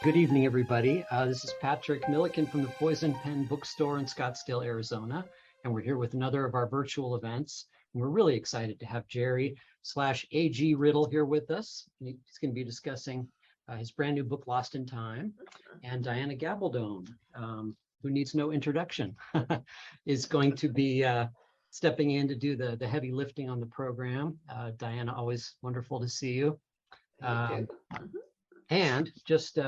Good evening, everybody. This is Patrick Milliken from the Poison Pen Bookstore in Scottsdale, Arizona, and we're here with another of our virtual events. And we're really excited to have Jerry/AG Riddle here with us. He's going to be discussing his brand new book, Lost in Time, and Diana Gabaldon, who needs no introduction, is going to be stepping in to do the heavy lifting on the program. Diana, always wonderful to see you. And just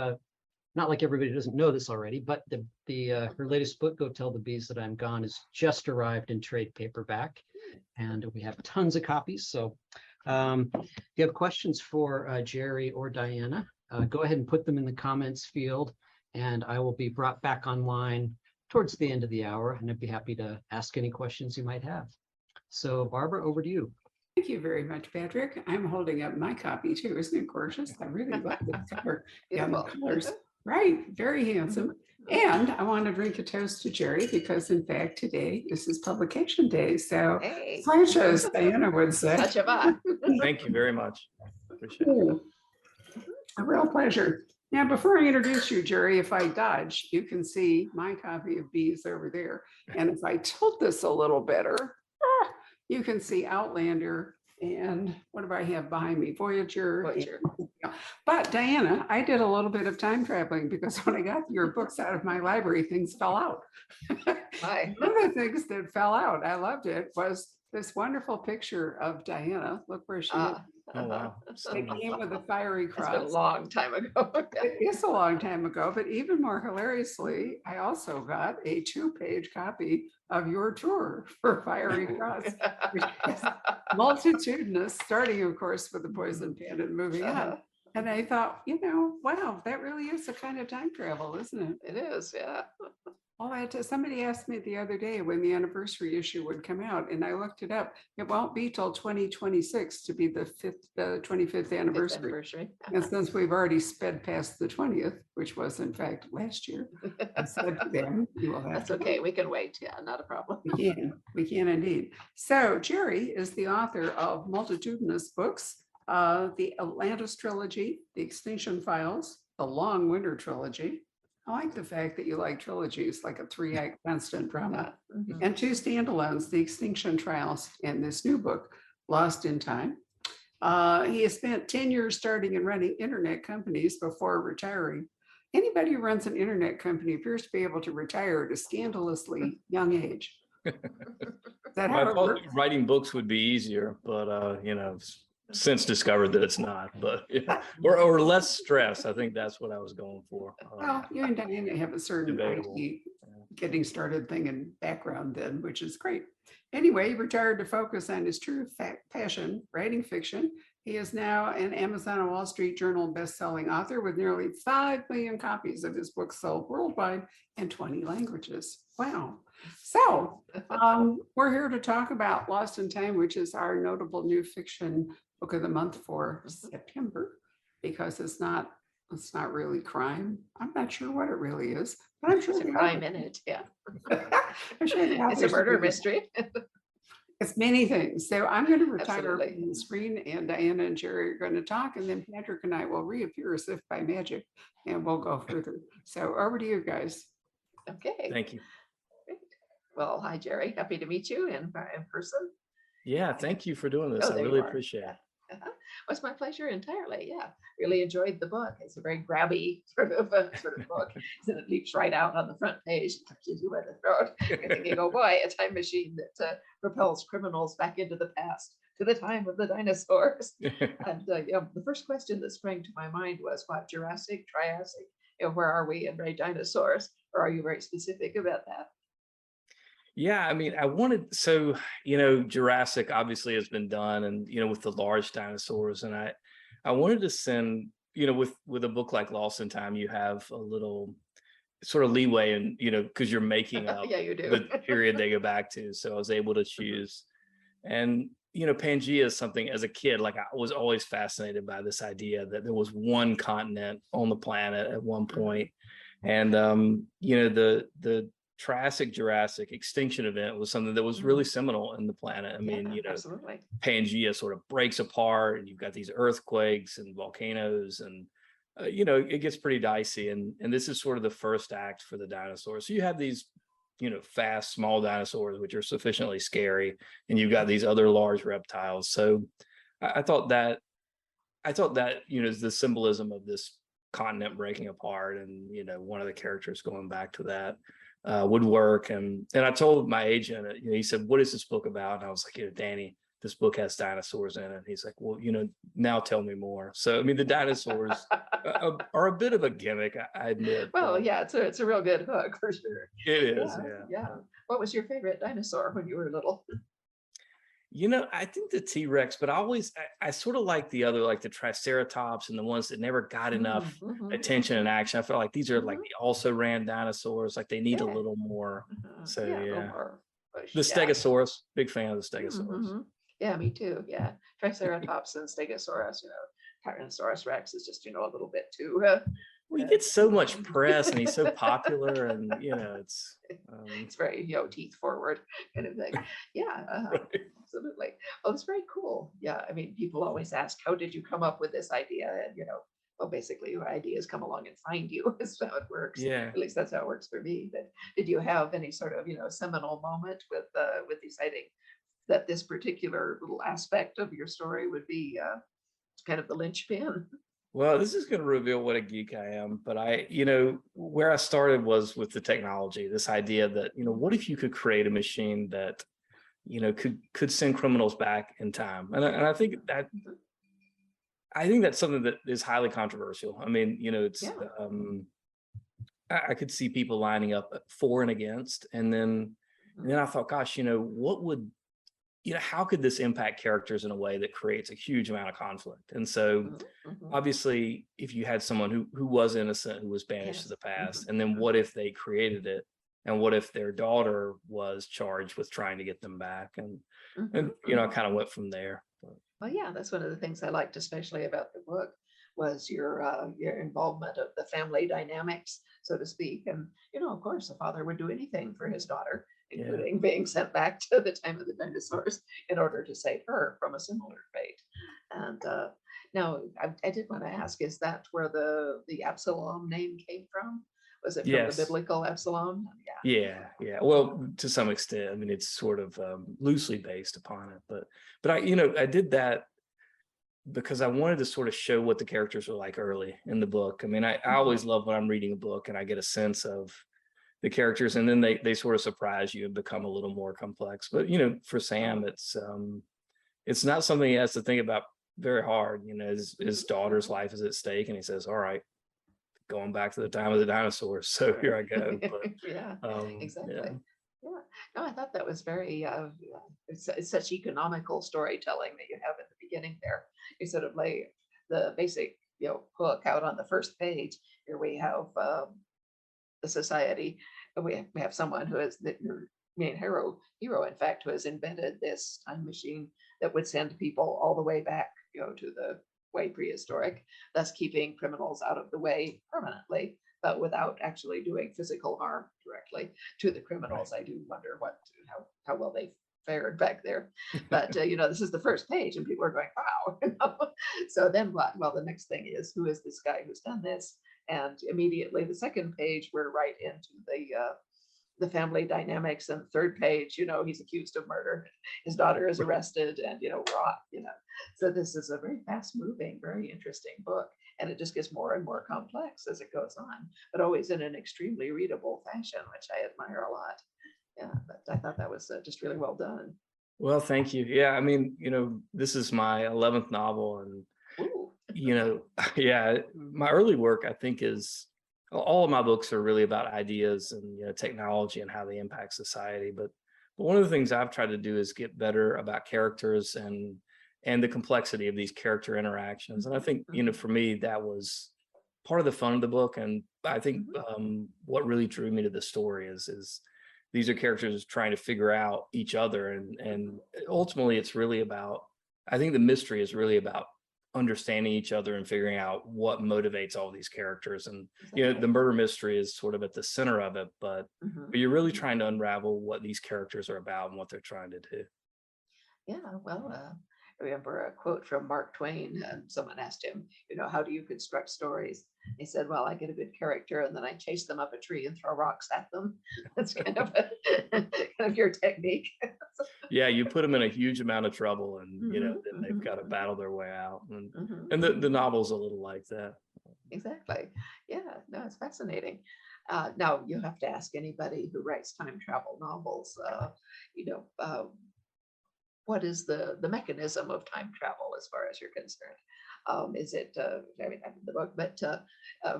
not like everybody doesn't know this already, but her latest book, Go Tell the Bees That I'm Gone, has just arrived in trade paperback, and we have tons of copies. So if you have questions for Jerry or Diana, go ahead and put them in the comments field, and I will be brought back online towards the end of the hour, and I'd be happy to ask any questions you might have. So Barbara, over to you. Thank you very much, Patrick. I'm holding up my copy too. Isn't it gorgeous? I really like this cover. Yeah, the colors. Right, very handsome. And I want to drink a toast to Jerry because, in fact, today is his publication day. So, slideshows, Diana would say. Such a vibe. Thank you very much. Appreciate it. A real pleasure. Now, before I introduce you, Jerry, if I dodge, you can see my copy of Bees over there. And if I tilt this a little better, you can see Outlander. And what do I have behind me? Voyager. But Diana, I did a little bit of time traveling because when I got your books out of my library, things fell out. One of the things that fell out, I loved it, was this wonderful picture of Diana. Look where she is. Oh, wow. It came with a fiery cross. It's been a long time ago. It is a long time ago, but even more hilariously, I also got a 2-page copy of your tour for Fiery Cross, which is multitudinous, starting, of course, with the Poison Pen and moving on. And I thought, wow, that really is a kind of time travel, isn't it? It is, yeah. Oh, somebody asked me the other day when the anniversary issue would come out, and I looked it up. It won't be till 2026 to be the 25th anniversary. And since we've already sped past the 20th, which was in fact last year, I said to them, you will have That's to okay. We can wait. Yeah, not a problem. We can indeed. So Jerry is the author of multitudinous books, the Atlantis trilogy, the Extinction Files, the Long Winter trilogy. I like the fact that you like trilogies, like a 3-act constant drama, and 2 standalones, The Extinction Trials and this new book, Lost in Time. He has spent 10 years starting and running internet companies before retiring. Anybody who runs an internet company appears to be able to retire at a scandalously young age. Is that how it works? Writing books would be easier, but since discovered that it's not, but or less stress. I think that's what I was going for. Well, you and Diana have a certain IT getting started thing in background then, which is great. Anyway, he retired to focus on his true passion, writing fiction. He is now an Amazon and Wall Street Journal best-selling author with nearly 5 million copies of his books sold worldwide in 20 languages. Wow. So we're here to talk about Lost in Time, which is our notable new fiction book of the month for September, because it's not really crime. I'm not sure what it really is, but I'm sure there's a crime in it. Yeah. I'm sure it's a murder mystery. It's many things. So I'm going to retire from the screen, and Diana and Jerry are going to talk, and then Patrick and I will reappear as if by magic, and we'll go further. So over to you guys. Okay. Thank you. Great. Well, hi, Jerry. Happy to meet you in person. Yeah, thank you for doing this. I really appreciate it. It's my pleasure entirely. Yeah, really enjoyed the book. It's a very grabby sort of book. So it leaps right out on the front page, touches you by the throat. You're thinking, oh boy, a time machine that propels criminals back into the past, to the time of the dinosaurs. And the first question that sprang to my mind was, what, Jurassic, Triassic? Where are we in dinosaurs? Or are you very specific about that? Yeah, I mean, Jurassic obviously has been done, and with the large dinosaurs, and I wanted to send, with a book like Lost in Time, you have a little sort of leeway, and because you're making up yeah, you do. the period they go back to. So I was able to choose, and Pangea is something, as a kid, like I was always fascinated by this idea that there was one continent on the planet at one point, and the Triassic Jurassic extinction event was something that was really seminal in the planet. I mean, Pangea sort of breaks apart, and you've got these earthquakes and volcanoes, and it gets pretty dicey, and this is sort of the first act for the dinosaurs. So you have these, fast, small dinosaurs, which are sufficiently scary, and you've got these other large reptiles. So I thought that, is the symbolism of this continent breaking apart, and one of the characters going back to that would work. And I told my agent, he said, "What is this book about?" And I was like, "Danny, this book has dinosaurs in it." He's like, "Well, now tell me more." So I mean, the dinosaurs are a bit of a gimmick, I admit. Well, yeah, it's a real good hook for sure. It is, Yeah. What was your favorite dinosaur when you were little? I think the T-Rex, but I sort of like the other, like the Triceratops and the ones that never got enough attention and action. I felt like these are like the also ran dinosaurs, like they need a little more. So a little more push, the Stegosaurus, big fan of the Stegosaurus. Yeah, me too. Yeah, Triceratops and Stegosaurus. Tyrannosaurus Rex is just a little bit too. Well, he gets so much press and he's so popular, and it's very teeth forward kind of thing. Yeah, right. Absolutely. Oh, it's very cool. Yeah, I mean, people always ask, how did you come up with this idea? And well, basically, your ideas come along and find you. Is how it works. Yeah. At least that's how it works for me. But did you have any sort of seminal moment with deciding that this particular little aspect of your story would be kind of the linchpin? Well, this is going to reveal what a geek I am, but where I started was with the technology, this idea that, what if you could create a machine that, could send criminals back in time? And I think that's something that is highly controversial. I mean, it's, I could see people lining up for and against, and then I thought, gosh, what would, how could this impact characters in a way that creates a huge amount of conflict? And so obviously, if you had someone who was innocent, who was banished to the past, and then what if they created it? And what if their daughter was charged with trying to get them back? And I kind of went from there. Well, yeah, that's one of the things I liked especially about the book was your involvement of the family dynamics, so to speak. And, of course, the father would do anything for his daughter, including being sent back to the time of the dinosaurs in order to save her from a similar fate. And now I did want to ask, is that where the Absalom name came from? Was it from the biblical Absalom? Yeah. Well, to some extent, I mean, it's sort of loosely based upon it, but I did that because I wanted to sort of show what the characters were like early in the book. I mean, I always love when I'm reading a book and I get a sense of the characters, and then they sort of surprise you and become a little more complex. But for Sam, it's not something he has to think about very hard. His daughter's life is at stake, and he says, "All right, going back to the time of the dinosaurs, so here I go." But, exactly. Yeah, no, I thought that was very it's such economical storytelling that you have at the beginning there. You sort of lay the basic hook out on the first page. Here we have the society, and we have someone who is your main hero in fact, who has invented this time machine that would send people all the way back to the way prehistoric, thus keeping criminals out of the way permanently, but without actually doing physical harm directly to the criminals. I do wonder how well they fared back there. But this is the first page, and people are going, wow. So then what? Well, the next thing is, who is this guy who's done this? And immediately the second page, we're right into the family dynamics. And the third page, he's accused of murder. His daughter is arrested, and raw. So this is a very fast-moving, very interesting book, and it just gets more and more complex as it goes on, but always in an extremely readable fashion, which I admire a lot. Yeah, but I thought that was just really well done. Well, thank you. Yeah, I mean, this is my 11th novel, and my early work, I think, is all of my books are really about ideas and technology and how they impact society. But one of the things I've tried to do is get better about characters and the complexity of these character interactions. And I think for me, that was part of the fun of the book. And I think what really drew me to the story is these are characters trying to figure out each other, and ultimately it's really about, I think the mystery is really about understanding each other and figuring out what motivates all these characters. And the murder mystery is sort of at the center of it, but you're really trying to unravel what these characters are about and what they're trying to do. Yeah, well, I remember a quote from Mark Twain, and someone asked him, how do you construct stories? He said, well, I get a good character and then I chase them up a tree and throw rocks at them. That's kind of kind of your technique. Yeah, you put them in a huge amount of trouble, and then they've got to battle their way out. And the novel's a little like that. Exactly. Yeah, no, it's fascinating. Now you have to ask anybody who writes time travel novels, what is the mechanism of time travel as far as you're concerned? Is it, I mean, the book, but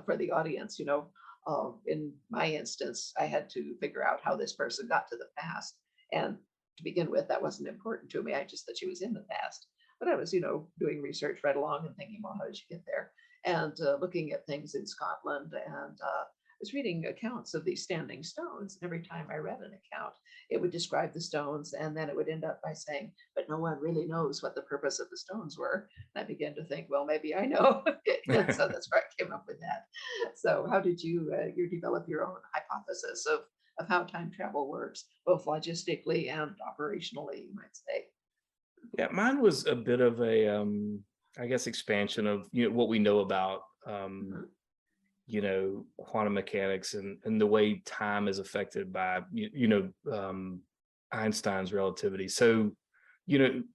for the audience, in my instance, I had to figure out how this person got to the past. And to begin with, that wasn't important to me. I just thought she was in the past. But I was, doing research right along and thinking, well, how did she get there? And looking at things in Scotland, and I was reading accounts of these standing stones. And every time I read an account, it would describe the stones, and then it would end up by saying, but no one really knows what the purpose of the stones were. And I began to think, well, maybe I know. And so that's where I came up with that. So how did you develop your own hypothesis of how time travel works, both logistically and operationally, you might say? Yeah, mine was a bit of a, I guess, expansion of what we know about, quantum mechanics and the way time is affected by, Einstein's relativity. So,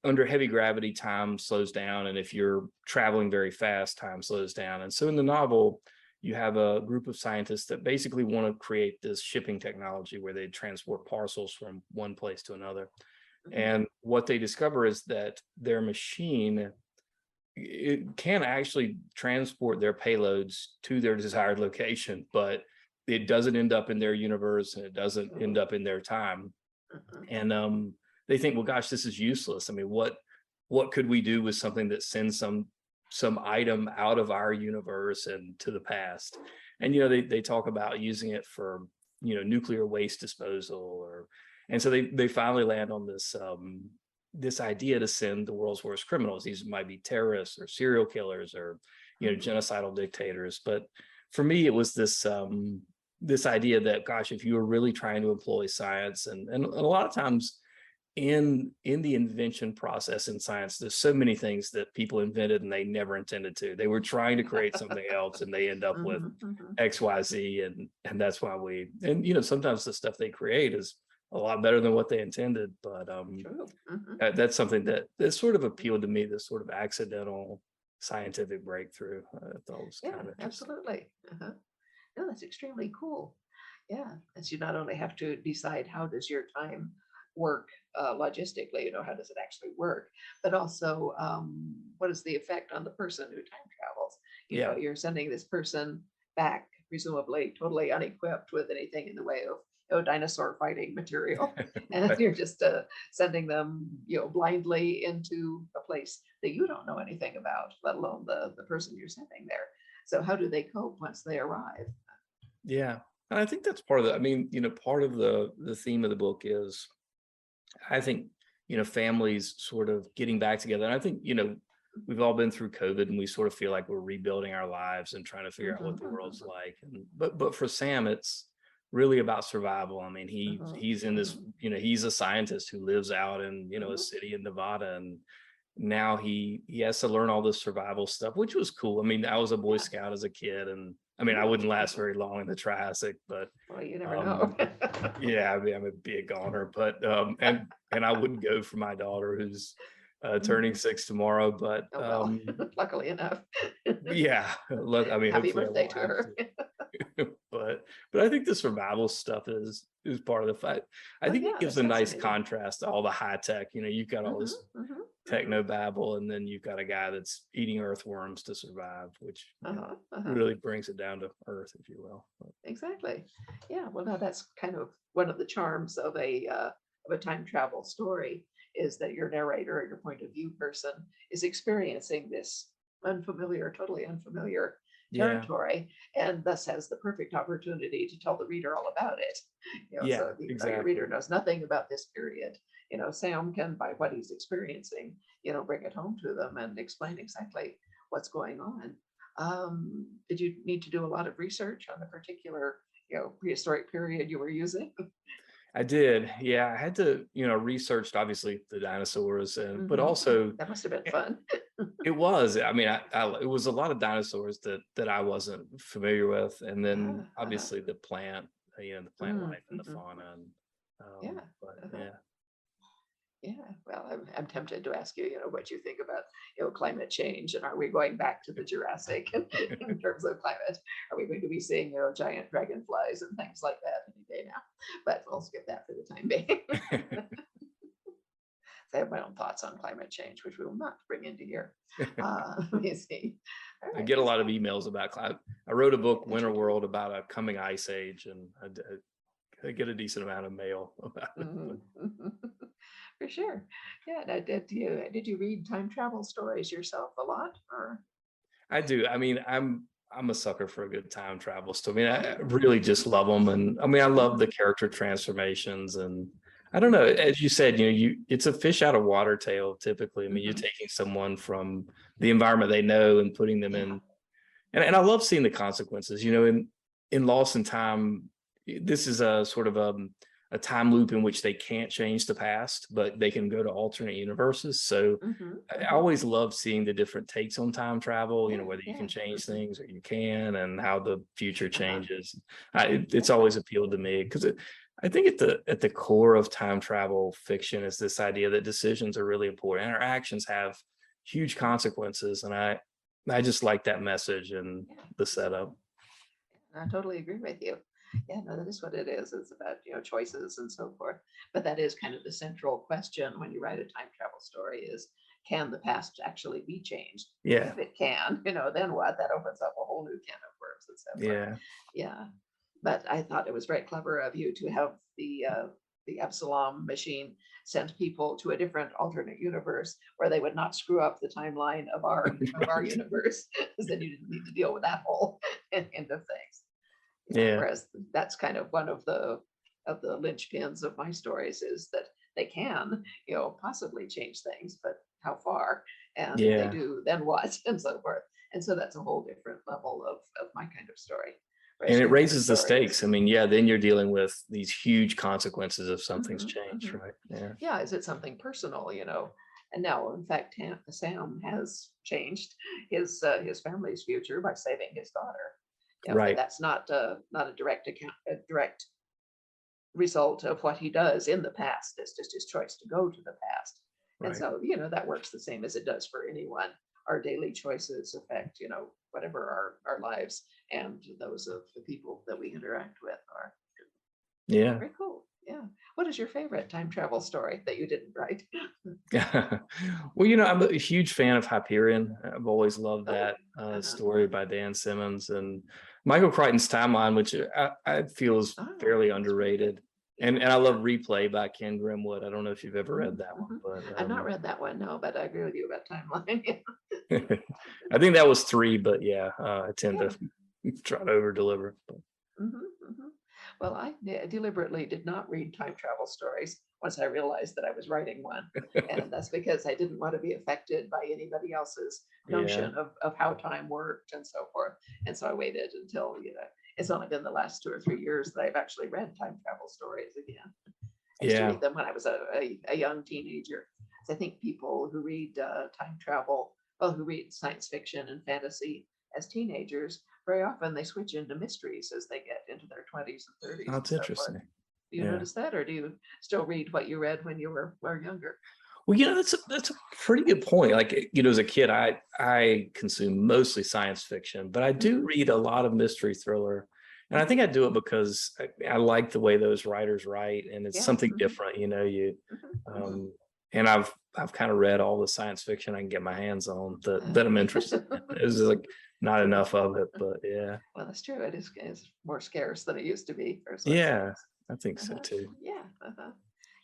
under heavy gravity, time slows down, and if you're traveling very fast, time slows down. And so, in the novel, you have a group of scientists that basically want to create this shipping technology where they transport parcels from one place to another. And what they discover is that their machine, it can actually transport their payloads to their desired location, but it doesn't end up in their universe, and it doesn't end up in their time. And they think, well, gosh, this is useless. I mean, what could we do with something that sends some item out of our universe and to the past? And they talk about using it for nuclear waste disposal, and so they finally land on this idea to send the world's worst criminals. These might be terrorists or serial killers or genocidal dictators. But for me, it was this idea that, gosh, if you were really trying to employ science, and a lot of times in the invention process in science, there's so many things that people invented and they never intended to. They were trying to create something else, and they end up with XYZ, and that's why sometimes the stuff they create is a lot better than what they intended. But that's something that sort of appealed to me, this sort of accidental scientific breakthrough. I thought was kind of interesting. Absolutely. No, that's extremely cool. Yeah, as you not only have to decide how does your time work logistically, how does it actually work, but also what is the effect on the person who time travels. You're sending this person back, presumably totally unequipped with anything in the way of dinosaur fighting material, and you're just sending them blindly into a place that you don't know anything about, let alone the person you're sending there. So how do they cope once they arrive? Yeah, and I think that's part of part of the theme of the book is, I think, families sort of getting back together. And I think, we've all been through COVID, and we sort of feel like we're rebuilding our lives and trying to figure out what the world's like. But for Sam, it's really about survival. I mean, he's in this, he's a scientist who lives out in, a city in Nevada, and now he has to learn all this survival stuff, which was cool. I mean, I was a Boy Scout as a kid, and I mean, I wouldn't last very long in the Triassic, but well, you never know. Yeah, I mean, I'm a big goner, but and I wouldn't go for my daughter who's turning 6 tomorrow, but luckily enough. Yeah, look, I mean, Happy birthday to her. but I think the survival stuff is part of the fight. I think it gives a nice contrast to all the high tech. You've got all this techno babble, and then you've got a guy that's eating earthworms to survive, which really brings it down to earth, if you will. Exactly. Yeah. Well, now that's kind of one of the charms of a time travel story, is that your narrator or your point of view person is experiencing this totally unfamiliar territory, and thus has the perfect opportunity to tell the reader all about it. So exactly. Your reader knows nothing about this period. Sam can, by what he's experiencing, bring it home to them and explain exactly what's going on. Did you need to do a lot of research on the particular, prehistoric period you were using? I did. Yeah, I had to, researched obviously the dinosaurs, and but also That must have been fun. it was. I mean, it was a lot of dinosaurs that I wasn't familiar with, and then obviously the plant, the plant life and the fauna, and Yeah. but Uh-huh. yeah. Yeah, well, I'm tempted to ask you, what you think about, climate change, and are we going back to the Jurassic in terms of climate? Are we going to be seeing, giant dragonflies and things like that any day now? But we'll skip that for the time being. I have my own thoughts on climate change, which we will not bring into here. Let me see. All I right. get a lot of emails about climate. I wrote a book, Winter World, about a coming ice age, and I get a decent amount of mail about it. For sure. Yeah. Now, did you read time travel stories yourself a lot, or? I do. I mean, I'm a sucker for a good time travel story. I mean, I really just love them, and I mean, I love the character transformations, and I don't know. As you said, it's a fish out of water tale typically. I mean, you're taking someone from the environment they know and putting them in, and I love seeing the consequences. In Lost in Time, this is a sort of a time loop in which they can't change the past, but they can go to alternate universes. So I always love seeing the different takes on time travel, whether you can change things or you can, and how the future changes. It's always appealed to me because I think at the core of time travel fiction is this idea that decisions are really important and our actions have huge consequences. And I just like that message and the setup. I totally agree with you. Yeah, no, that is what it is. It's about, choices and so forth. But that is kind of the central question when you write a time travel story is, can the past actually be changed? Yeah. If it can, then what? That opens up a whole new can of worms and so forth. Yeah. Yeah. But I thought it was very clever of you to have the Absalom machine send people to a different alternate universe where they would not screw up the timeline of our universe, because then you didn't need to deal with that whole end of things. Yeah. Whereas that's kind of one of the linchpins of my stories is that they can, possibly change things, but how far? And if they do, then what? And so forth. And so that's a whole different level of my kind of story. And it raises the stakes. I mean, then you're dealing with these huge consequences if something's changed, right? Yeah. Yeah. Is it something personal, And now, in fact, Sam has changed his family's future by saving his daughter. Right. That's not a direct result of what he does in the past. It's just his choice to go to the past. Right. And so, that works the same as it does for anyone. Our daily choices affect, whatever our lives and those of the people that we interact with are. Yeah. Very cool. Yeah. What is your favorite time travel story that you didn't write? Well, I'm a huge fan of Hyperion. I've always loved that story by Dan Simmons, and Michael Crichton's Timeline, which I feel is fairly underrated. And I love Replay by Ken Grimwood. I don't know if you've ever read that one, but I've not read that one, no, but I agree with you about Timeline. I think that was 3, but I tend to try to over deliver. Well, I deliberately did not read time travel stories once I realized that I was writing one. And that's because I didn't want to be affected by anybody else's notion of how time worked and so forth. And so I waited until, it's only been the last 2 or 3 years that I've actually read time travel stories again. I used to read them when I was a young teenager. So I think people who read time travel, who read science fiction and fantasy as teenagers, very often they switch into mysteries as they get into their 20s and 30s. That's interesting. Do you notice that, or do you still read what you read when you were younger? Well, that's a pretty good point. Like, as a kid, I consume mostly science fiction, but I do read a lot of mystery thriller. And I think I do it because I like the way those writers write, and it's something different, and I've kind of read all the science fiction I can get my hands on that I'm interested in. It's like not enough of it, but yeah. Well, that's true. It is more scarce than it used to be. Yeah, I think so too. Yeah.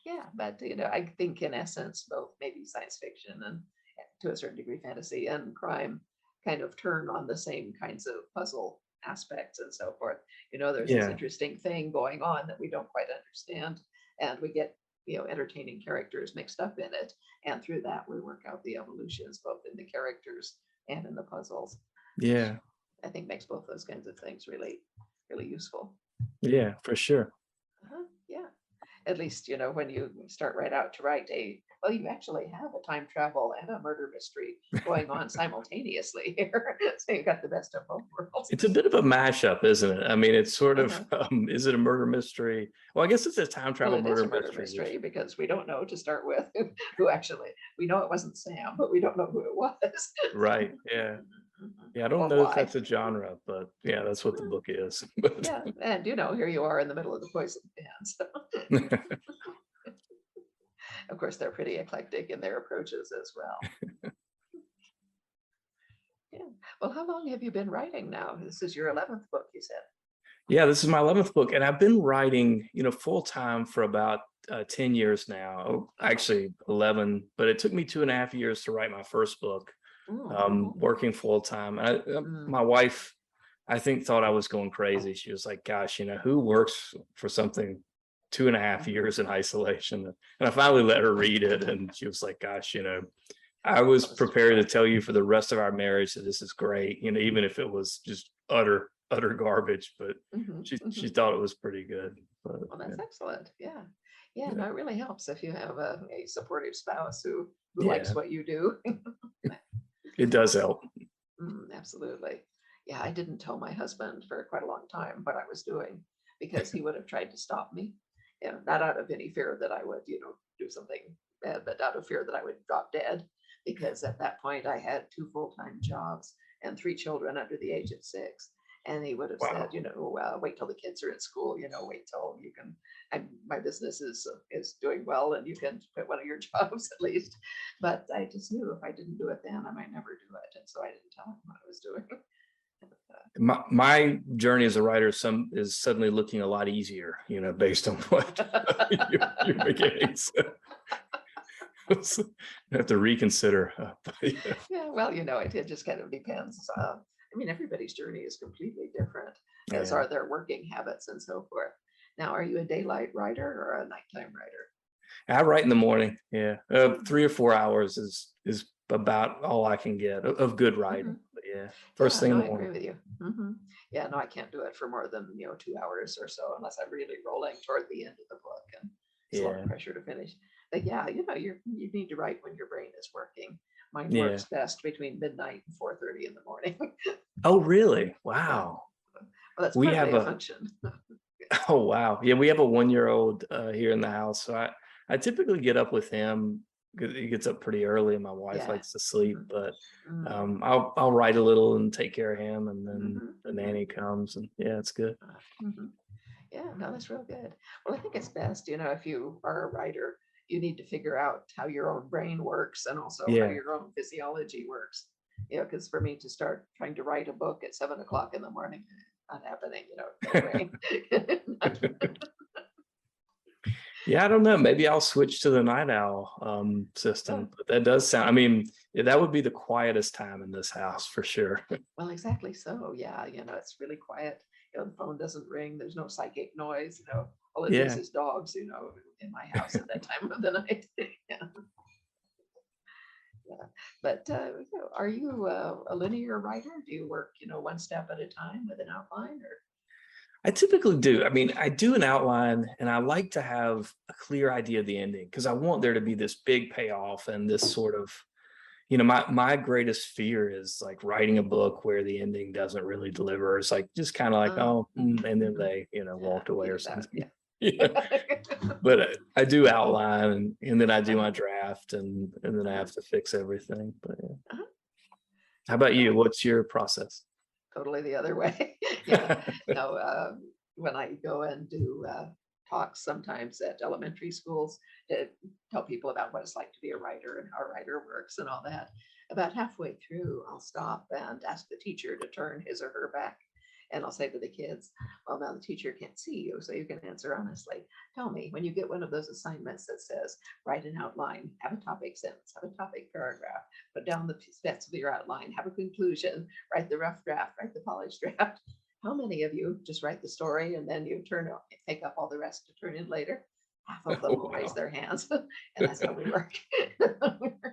Yeah, but I think in essence, both maybe science fiction and to a certain degree fantasy and crime kind of turn on the same kinds of puzzle aspects and so forth. There's this interesting thing going on that we don't quite understand, and we get entertaining characters mixed up in it, and through that we work out the evolutions both in the characters and in the puzzles. Yeah, I think makes both those kinds of things really, really useful. Yeah, for sure. Yeah. at least, when you start right out to write well, you actually have a time travel and a murder mystery going on simultaneously here. So you got the best of both worlds. It's a bit of a mashup, isn't it? I mean, it's sort of, Uh-huh. is it a murder mystery? Well, I guess it's a time travel Well, it is a murder murder mystery. mystery because we don't know to start with who actually, we know it wasn't Sam, but we don't know who it was. Right. Yeah. Yeah. I don't Or know if why. that's a genre, but yeah, that's what the book is. But Yeah, and here you are in the middle of the poison pen. So of course, they're pretty eclectic in their approaches as well. Yeah. Well, how long have you been writing now? This is your 11th book, you said. yeah, this is my 11th book, and I've been writing, full time for about 10 years now. Oh, actually 11, but it took me 2.5 years to write my first book. Working full time. My wife, I think, thought I was going crazy. She was like, "Gosh, who works for something 2.5 years in isolation?" And I finally let her read it, and she was like, "Gosh, I was prepared to tell you for the rest of our marriage that this is great, even if it was just utter garbage." But she thought it was pretty good. But, Well, that's excellent. Yeah. Yeah. No, it really helps if you have a supportive spouse who Yeah. likes what you do. It does help. Absolutely. Yeah, I didn't tell my husband for quite a long time what I was doing because he would have tried to stop me. Not out of any fear that I would, do something bad, but out of fear that I would drop dead. Because at that point I had 2 full-time jobs and 3 children under the age of 6. And he would have said, wait till the kids are in school, wait till you can, my business is doing well and you can quit one of your jobs at least. But I just knew if I didn't do it then, I might never do it. And so I didn't tell him what I was doing. My journey as a writer is suddenly looking a lot easier, based on what you're beginning. So I have to reconsider. Yeah, well, it just kind of depends. Everybody's journey is completely different, as are their working habits and so forth. Now, are you a daylight writer or a nighttime writer? I write in the morning. Yeah, 3 or 4 hours is about all I can get of good writing. But yeah, first thing in the I morning. agree with you. Yeah, no, I can't do it for more than 2 hours or so unless I'm really rolling toward the end of the book and it's a lot of pressure to finish. But yeah, you need to write when your brain is working. Mine works best between midnight and 4:30 in the morning. Oh, really? Wow. Well, that's We partly have a function. Oh, wow. Yeah, we have a 1-year-old here in the house. So I typically get up with him because he gets up pretty early and my wife likes to sleep. But I'll write a little and take care of him, and then the nanny comes, and yeah, it's good. Yeah, no, that's real good. Well, I think it's best, if you are a writer, you need to figure out how your own brain works and also how your own physiology works. Because for me to start trying to write a book at 7 o'clock in the morning, not happening, no way. Yeah, I don't know. Maybe I'll switch to the night owl system. But that does sound, that would be the quietest time in this house for sure. Well, exactly so. Yeah, it's really quiet. The phone doesn't ring. There's no psychic noise. All it is dogs, in my house at that time of the night. Yeah. But are you a linear writer? Do you work, one step at a time with an outline, or? I typically do. I do an outline and I like to have a clear idea of the ending because I want there to be this big payoff and this sort of, my greatest fear is like writing a book where the ending doesn't really deliver. It's like just kind of like, and then they, walked away or something. But I do outline and then I do my draft and then I have to fix everything. But how about you? What's your process? Totally the other way. Yeah. No, when I go and do talks sometimes at elementary schools to tell people about what it's like to be a writer and how a writer works and all that, about halfway through, I'll stop and ask the teacher to turn his or her back. And I'll say to the kids, well, now the teacher can't see you, so you can answer honestly. Tell me, when you get one of those assignments that says, write an outline, have a topic sentence, have a topic paragraph, put down the steps of your outline, have a conclusion, write the rough draft, write the polished draft. How many of you just write the story and then you take up all the rest to turn in later? Half of them will raise their hands, and that's how we work.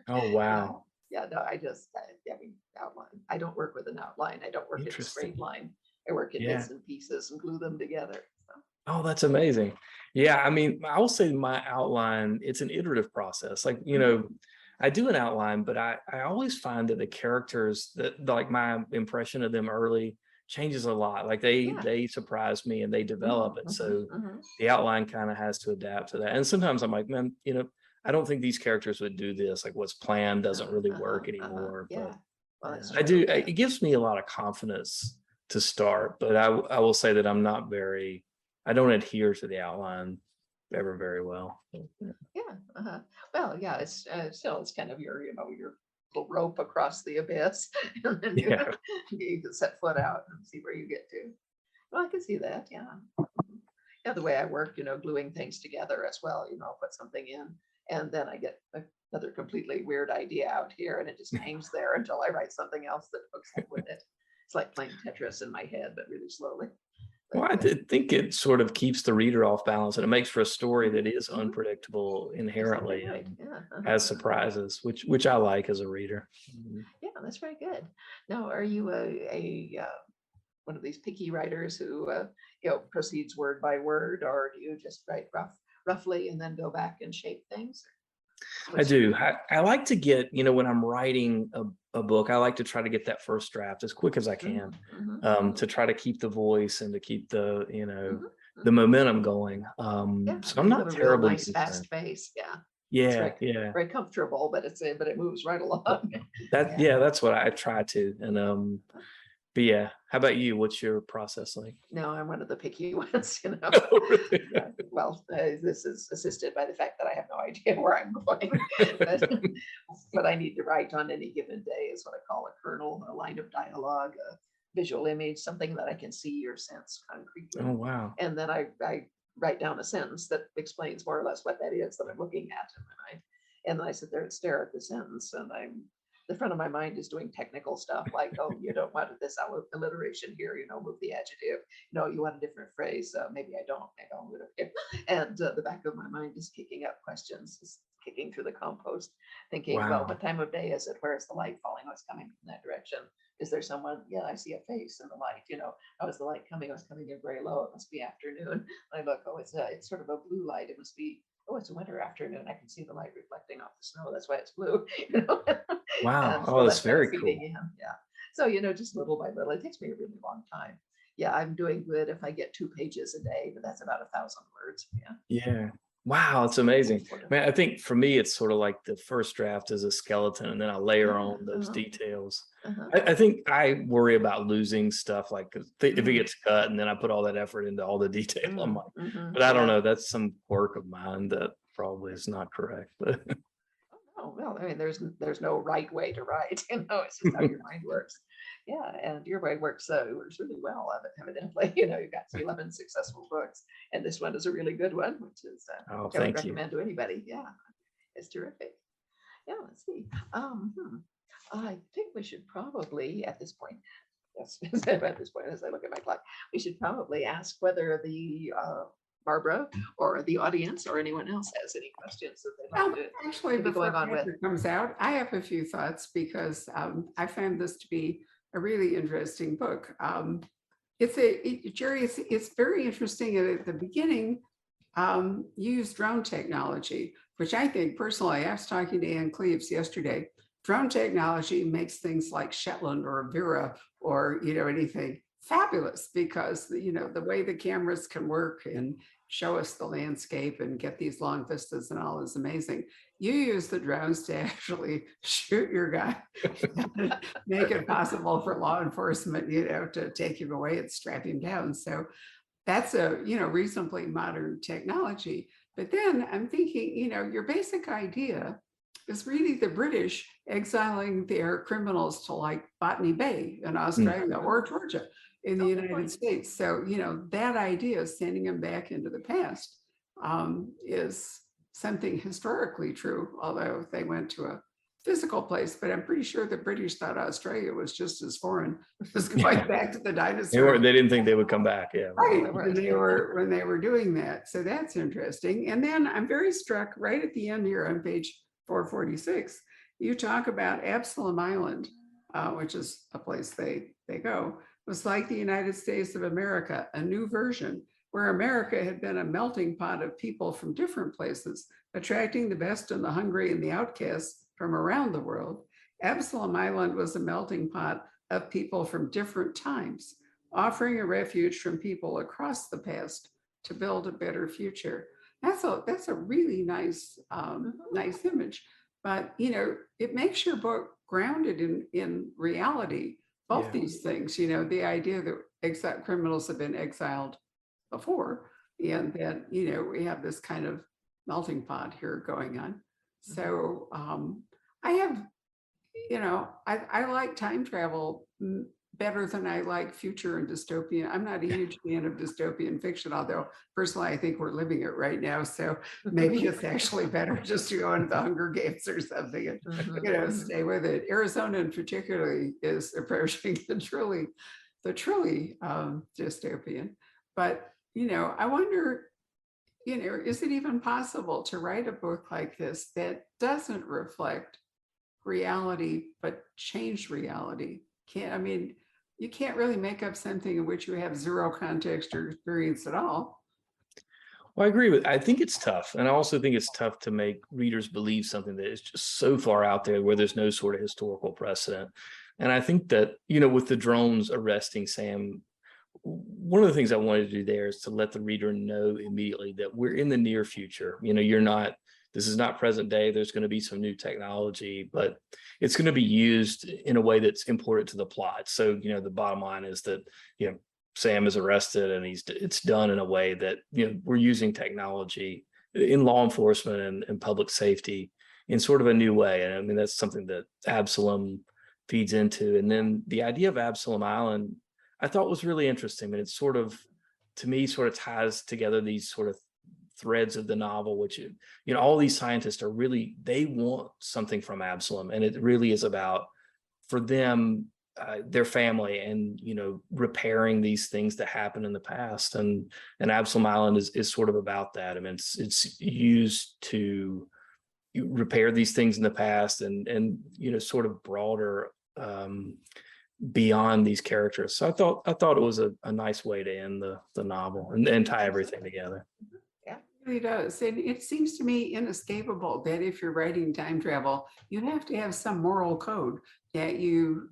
Oh, wow. Yeah, no, I outline. I don't work with an outline. I don't work in a straight line. I work in bits and pieces and glue them together. So. Oh, that's amazing. Yeah, I mean, I will say my outline, it's an iterative process. Like, I do an outline, but I always find that the characters that like my impression of them early changes a lot. Like Yeah. they surprise me and they develop it. So Mhm. the outline kind of has to adapt to that. And sometimes I'm like, man, I don't think these characters would do this. Like what's planned doesn't really work anymore. Yeah. But Well, that's I true. do, Yeah. it gives me a lot of confidence to start, but I will say that I don't adhere to the outline ever very well. Yeah. Well, yeah, it's still it's kind of your little rope across the abyss, and then Yeah. you can set foot out and see where you get to. Well, I can see that. Yeah. Yeah, the way I work, gluing things together as well. I'll put something in, and then I get another completely weird idea out here, and it just hangs there until I write something else that hooks up with it. It's like playing Tetris in my head, but really slowly. Well, I think it sort of keeps the reader off balance and it makes for a story that is Mhm. unpredictable Exactly inherently right. and Yeah. has surprises, which I like as a reader. Yeah, that's very good. Now, are you one of these picky writers who proceeds word by word, or do you just write roughly and then go back and shape things? I do. I like to get, when I'm writing a book, I like to try to get that first draft as quick as I can, to try to keep the voice and to keep the momentum going. Yeah, So and I'm you have not a real terribly nice concerned. fast pace. Yeah, it's Yeah, very yeah. very comfortable, but it moves right along. That's what I try to. And but yeah, how about you? What's your process like? No, I'm one of the picky ones. Oh, really? Well, this is assisted by the fact that I have no idea where I'm going. but what I need to write on any given day is what I call a kernel, a line of dialogue, a visual image, something that I can see or sense concretely. Oh, wow. And then I write down a sentence that explains more or less what that is that I'm looking at in my mind. And then I sit there and stare at the sentence, and the front of my mind is doing technical stuff like, oh, you don't want this alliteration here, move the adjective. No, you want a different phrase. Maybe I don't. Maybe I'll move it. And the back of my mind is kicking up questions, is kicking through the compost, thinking, well, Wow. what time of day is it? Where is the light falling? What's coming from that direction? Is there someone? Yeah, I see a face in the light. How is the light coming? It's coming in very low. It must be afternoon. I look, oh, it's sort of a blue light. It must be, oh, it's a winter afternoon. I can see the light reflecting off the snow. That's why it's blue. Wow. And Oh, so that's that's very feeding cool. in. Yeah. So, just little by little, it takes me a really long time. Yeah, I'm doing good if I get 2 pages a day, but that's about 1,000 words. Yeah. Yeah. Wow, it's amazing. Man, I think for me, it's sort of like the first draft is a skeleton, and then I layer on those details. I think I worry about losing stuff, like if it gets cut and then I put all that effort into all the detail. I'm like, but I don't know. That's some quirk of mine that probably is not correct. But Oh, well, I mean, there's no right way to write, it's just how your mind works. Yeah, and your way works really well, evidently. You've got 11 successful books, and this one is a really good one, which is oh, I would thank you. recommend to anybody. Yeah, it's terrific. Yeah, let's see. I think we should probably at this point, yes, at this point, as I look at my clock, we should probably ask whether the Barbara or the audience or anyone else has any questions that they'd like to Actually, be before going on with. Patrick comes out, I have a few thoughts because I found this to be a really interesting book. Jerry, it's very interesting. At the beginning, use drone technology, which I think personally, I was talking to Ann Cleaves yesterday. Drone technology makes things like Shetland or Vera or anything fabulous because the way the cameras can work and show us the landscape and get these long vistas and all is amazing. You use the drones to actually shoot your guy, make it possible for law enforcement, to take him away and strap him down. So that's a reasonably modern technology. But then I'm thinking, your basic idea is really the British exiling their criminals to like Botany Bay in Australia or Georgia in the United States. So, that idea of sending them back into the past is something historically true, although they went to a physical place, but I'm pretty sure the British thought Australia was just as foreign as going back to the dinosaurs. They didn't think they would come back. Yeah. Right, when they were doing that. So that's interesting. And then I'm very struck right at the end here on page 446, you talk about Absalom Island, which is a place they go. It was like the United States of America, a new version where America had been a melting pot of people from different places, attracting the best and the hungry and the outcasts from around the world, Absalom Island was a melting pot of people from different times, offering a refuge from people across the past to build a better future. That's a really nice nice image. But it makes your book grounded in reality. Both these things, the idea that criminals have been exiled before, and that we have this kind of melting pot here going on. So I have, I like time travel better than I like future and dystopian. I'm not a huge fan of dystopian fiction, although personally I think we're living it right now. So maybe it's actually better just to go into the Hunger Games or something and stay with it. Arizona in particularly is approaching the truly dystopian. But I wonder, is it even possible to write a book like this that doesn't reflect reality but change reality? You can't really make up something in which you have zero context or experience at all. Well, I think it's tough. And I also think it's tough to make readers believe something that is just so far out there where there's no sort of historical precedent. And I think that, with the drones arresting Sam, one of the things I wanted to do there is to let the reader know immediately that we're in the near future. This is not present day. There's going to be some new technology, but it's going to be used in a way that's important to the plot. So, the bottom line is that, Sam is arrested and it's done in a way that, we're using technology in law enforcement and public safety in sort of a new way. And that's something that Absalom feeds into. And then the idea of Absalom Island, I thought was really interesting. And it's to me, ties together these sort of threads of the novel, which, all these scientists are really, they want something from Absalom. And it really is about, for them, their family and, repairing these things that happened in the past. And Absalom Island is sort of about that. It's used to repair these things in the past and sort of broader, beyond these characters. So I thought it was a nice way to end the novel and tie everything together. It really does. And it seems to me inescapable that if you're writing time travel, you have to have some moral code that you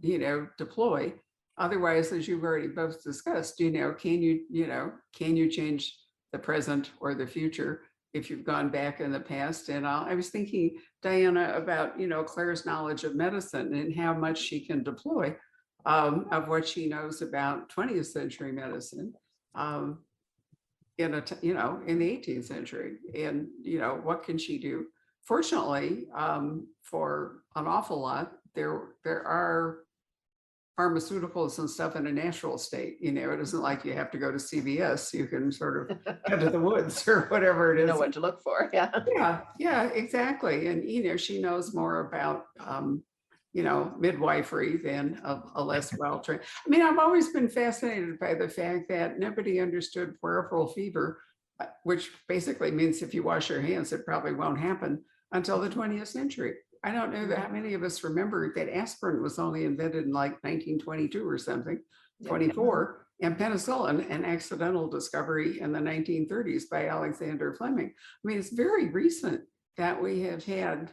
deploy. Otherwise, as you've already both discussed, can you change the present or the future if you've gone back in the past? And I was thinking, Diana, about Claire's knowledge of medicine and how much she can deploy of what she knows about 20th century medicine. In the 18th century, and what can she do? Fortunately, for an awful lot, there are pharmaceuticals and stuff in a natural state. It isn't like you have to go to CVS. You can sort of go to the woods or whatever it is. Know what to look for. Yeah, exactly. And she knows more about midwifery than a less well-trained. I've always been fascinated by the fact that nobody understood puerperal fever, which basically means if you wash your hands, it probably won't happen until the 20th century. I don't know how many of us remember that aspirin was only invented in like 1922 or something, 24, and penicillin, an accidental discovery in the 1930s by Alexander Fleming. It's very recent that we have had,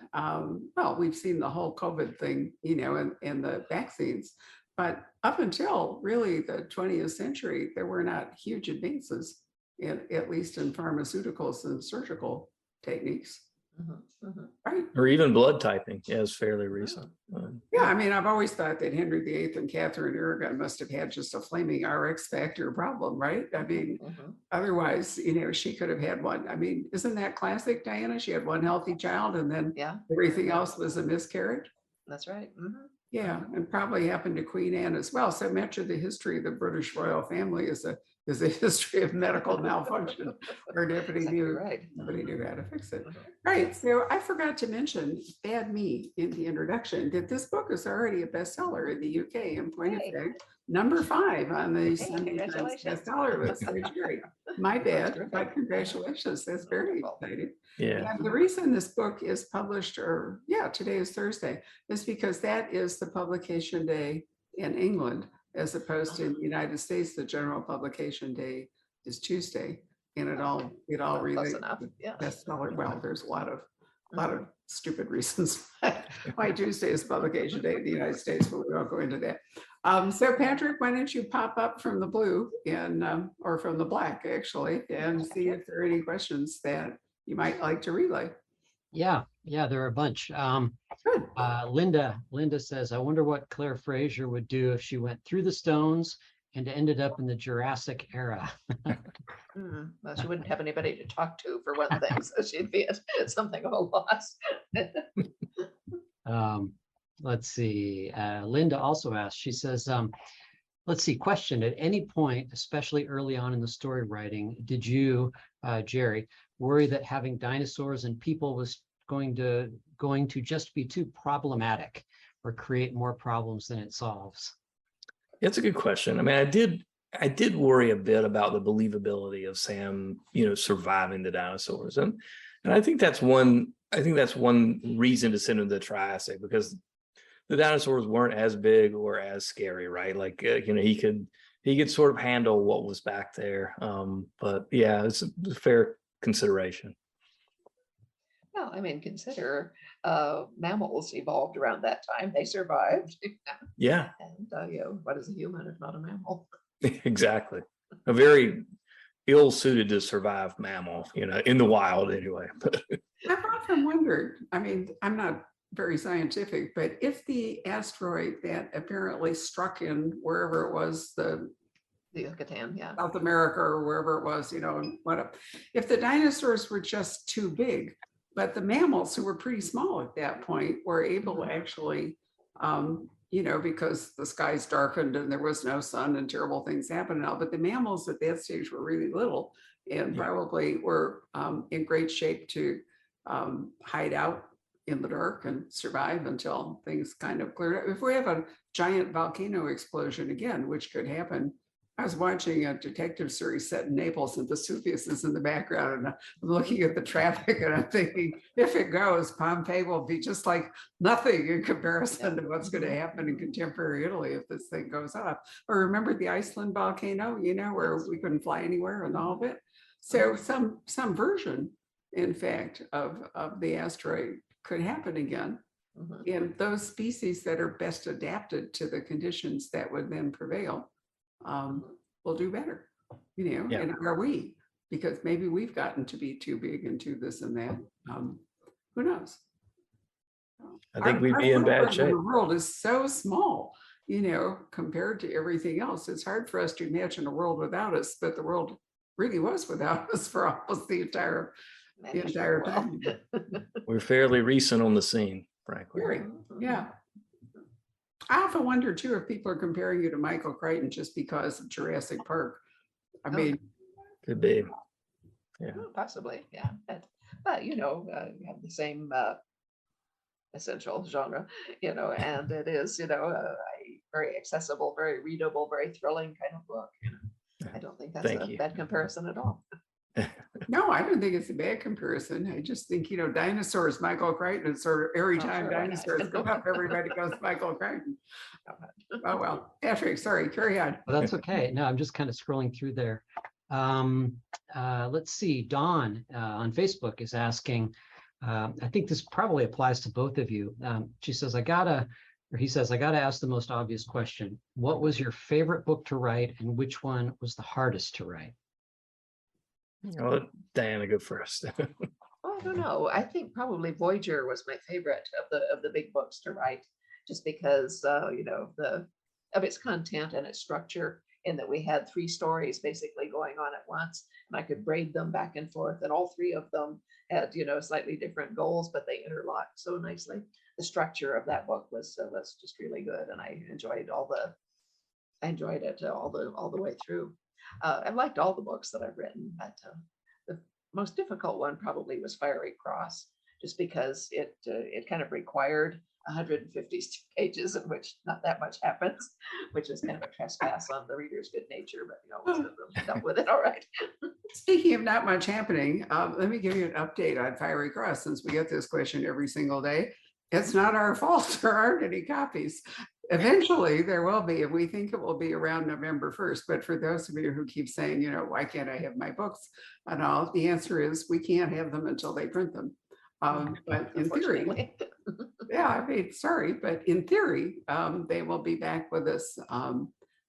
we've seen the whole COVID thing, in the vaccines, but up until really the 20th century, there were not huge advances, at least in pharmaceuticals and surgical techniques. Right. Or even blood typing is fairly recent. I've always thought that Henry VIII and Catherine Aragon must have had just a flaming RX factor problem, right? Otherwise, she could have had one. Isn't that classic, Diana? She had one healthy child and then everything else was a miscarriage. That's right. Yeah, and probably happened to Queen Anne as well. So much of the history of the British royal family is a history of medical malfunction where nobody knew how to fix it. Right. So I forgot to mention, bad me in the introduction, that this book is already a bestseller in the UK, in point of fact, number 5 on the Sunday Times bestseller list. My bad, but congratulations. That's very exciting. Yeah. And the reason this book is published, today is Thursday, is because that is the publication day in England, as opposed to in the United States, the general publication day is Tuesday, and it all Close really enough, yeah. bestseller. Well, there's a lot of stupid reasons why Tuesday is publication day in the United States, but we won't go into that. So Patrick, why don't you pop up from the blue and or from the black actually, and see if there are any questions that you might like to relay. Yeah, there are a bunch. Good. Linda says, I wonder what Claire Fraser would do if she went through the stones and ended up in the Jurassic era. Well, she wouldn't have anybody to talk to for one thing, so she'd be at something of a loss. Let's see. Linda also asked, she says, let's see, question, at any point, especially early on in the story writing, did you, Jerry, worry that having dinosaurs and people was going to just be too problematic or create more problems than it solves? It's a good question. I mean, I did worry a bit about the believability of Sam, surviving the dinosaurs. And I think that's one reason to send him to the Triassic, because the dinosaurs weren't as big or as scary, right? Like, he could sort of handle what was back there. But yeah, it's a fair consideration. Well, I mean, consider mammals evolved around that time. They survived. Yeah. And what is a human if not a mammal? Exactly. A very ill-suited to survive mammal, in the wild anyway. I've often wondered, I mean, I'm not very scientific, but if the asteroid that apparently struck in wherever it was, the Yucatan, yeah. South America or wherever it was, if the dinosaurs were just too big, but the mammals, who were pretty small at that point, were able to actually, because the skies darkened and there was no sun and terrible things happened now, but the mammals at that stage were really little and probably were in great shape to hide out in the dark and survive until things kind of cleared up. If we have a giant volcano explosion again, which could happen. I was watching a detective series set in Naples and Vesuvius is in the background, and I'm looking at the traffic and I'm thinking, if it goes, Pompeii will be just like nothing in comparison to what's going to happen in contemporary Italy if this thing goes off. Or remember the Iceland volcano, where we couldn't fly anywhere and all of it. So some version, in fact, of the asteroid could happen again. And those species that are best adapted to the conditions that would then prevail will do better, and are we? Because maybe we've gotten to be too big and too this and that. Who knows? I think we'd be in bad shape. The world is so small, compared to everything else. It's hard for us to imagine a world without us, but the world really was without us for almost the entire time. We're fairly recent on the scene, frankly. Very, yeah. I often wonder too if people are comparing you to Michael Crichton just because of Jurassic Park. I mean, could be. Yeah, possibly. Yeah, but you have the same essential genre, and it is, a very accessible, very readable, very thrilling kind of book. I don't think that's a bad comparison at all. No, I don't think it's a bad comparison. I just think, dinosaurs, Michael Crichton, sort of every time dinosaurs come up, everybody goes Michael Crichton. Oh, well, Patrick, sorry, carry on. Well, that's okay. No, I'm just kind of scrolling through there. Let's see, Dawn on Facebook is asking, I think this probably applies to both of you. She says, he says, I gotta ask the most obvious question. What was your favorite book to write and which one was the hardest to write? I'll let Diana go first. I don't know. I think probably Voyager was my favorite of the big books to write, just because of its content and its structure, in that we had 3 stories basically going on at once, and I could braid them back and forth, and all 3 of them had slightly different goals, but they interlocked so nicely. The structure of that book was just really good, and I enjoyed it all the way through. I liked all the books that I've written, but the most difficult one probably was Fiery Cross, just because it kind of required 150 pages in which not that much happens, which is kind of a trespass on the reader's good nature, but dealt with it all right. Speaking of not much happening, let me give you an update on Fiery Cross, since we get this question every single day. It's not our fault. There aren't any copies. Eventually there will be, and we think it will be around November 1st. But for those of you who keep saying, why can't I have my books and all, the answer is we can't have them until they print them. But in theory, Unfortunately. yeah, I mean, sorry, but in theory, they will be back with us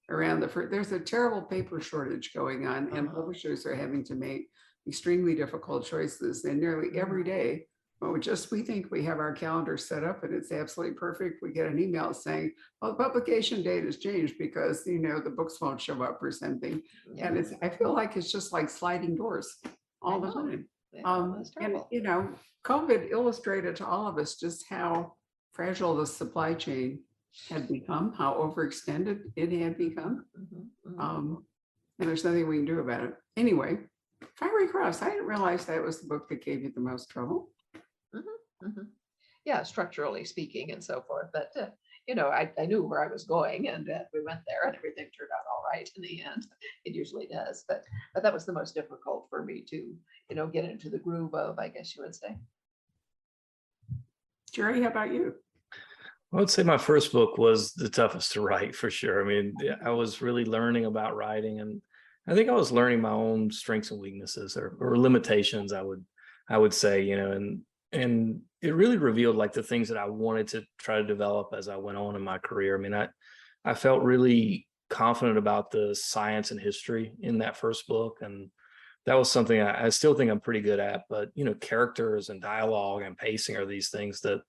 around the first. There's a terrible paper shortage going on, and publishers are having to make extremely difficult choices. And nearly every day, we think we have our calendar set up and it's absolutely perfect. We get an email saying, well, the publication date has changed because the books won't show up or something. Yeah. And I feel like it's just like sliding doors all the time. Yeah, that's And terrible. COVID illustrated to all of us just how fragile the supply chain had become, how overextended it had become. And there's nothing we can do about it. Anyway, Fiery Cross, I didn't realize that was the book that gave you the most trouble. Yeah, structurally speaking and so forth. But, I knew where I was going, and we went there and everything turned out all right in the end. It usually does. But that was the most difficult for me to, get into the groove of, I guess you would say. Jerry, how about you? I would say my first book was the toughest to write for sure. I mean, I was really learning about writing, and I think I was learning my own strengths and weaknesses or limitations, I would say, and it really revealed like the things that I wanted to try to develop as I went on in my career. I mean, I felt really confident about the science and history in that first book. And that was something I still think I'm pretty good at, but characters and dialogue and pacing are these things that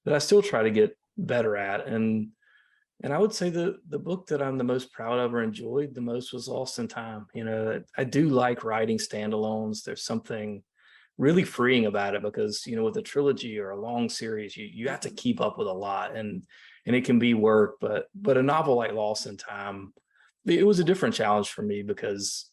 I still try to get better at. And I would say the book that I'm the most proud of or enjoyed the most was Lost in Time. I do like writing standalones. There's something really freeing about it because, with a trilogy or a long series, you have to keep up with a lot and it can be work, but a novel like Lost in Time, it was a different challenge for me because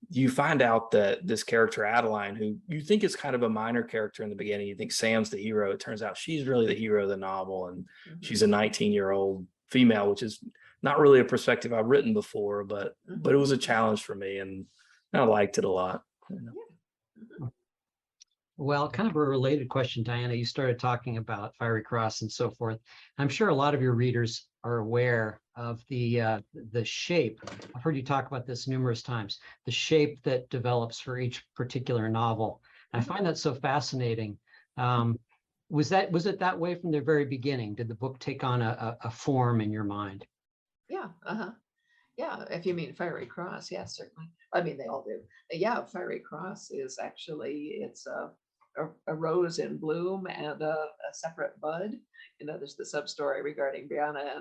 you find out that this character Adeline, who you think is kind of a minor character in the beginning, you think Sam's the hero. It turns out she's really the hero of the novel, and she's a 19-year-old female, which is not really a perspective I've written before, but it was a challenge for me, and I liked it a lot. Well, kind of a related question, Diana. You started talking about Fiery Cross and so forth. I'm sure a lot of your readers are aware of the shape. I've heard you talk about this numerous times. The shape that develops for each particular novel. I find that so fascinating. Was it that way from the very beginning? Did the book take on a form in your mind? Yeah. Yeah, if you mean Fiery Cross, yes, certainly. I mean, they all do. Yeah, Fiery Cross is actually, it's a rose in bloom and a separate bud. There's the sub-story regarding Brianna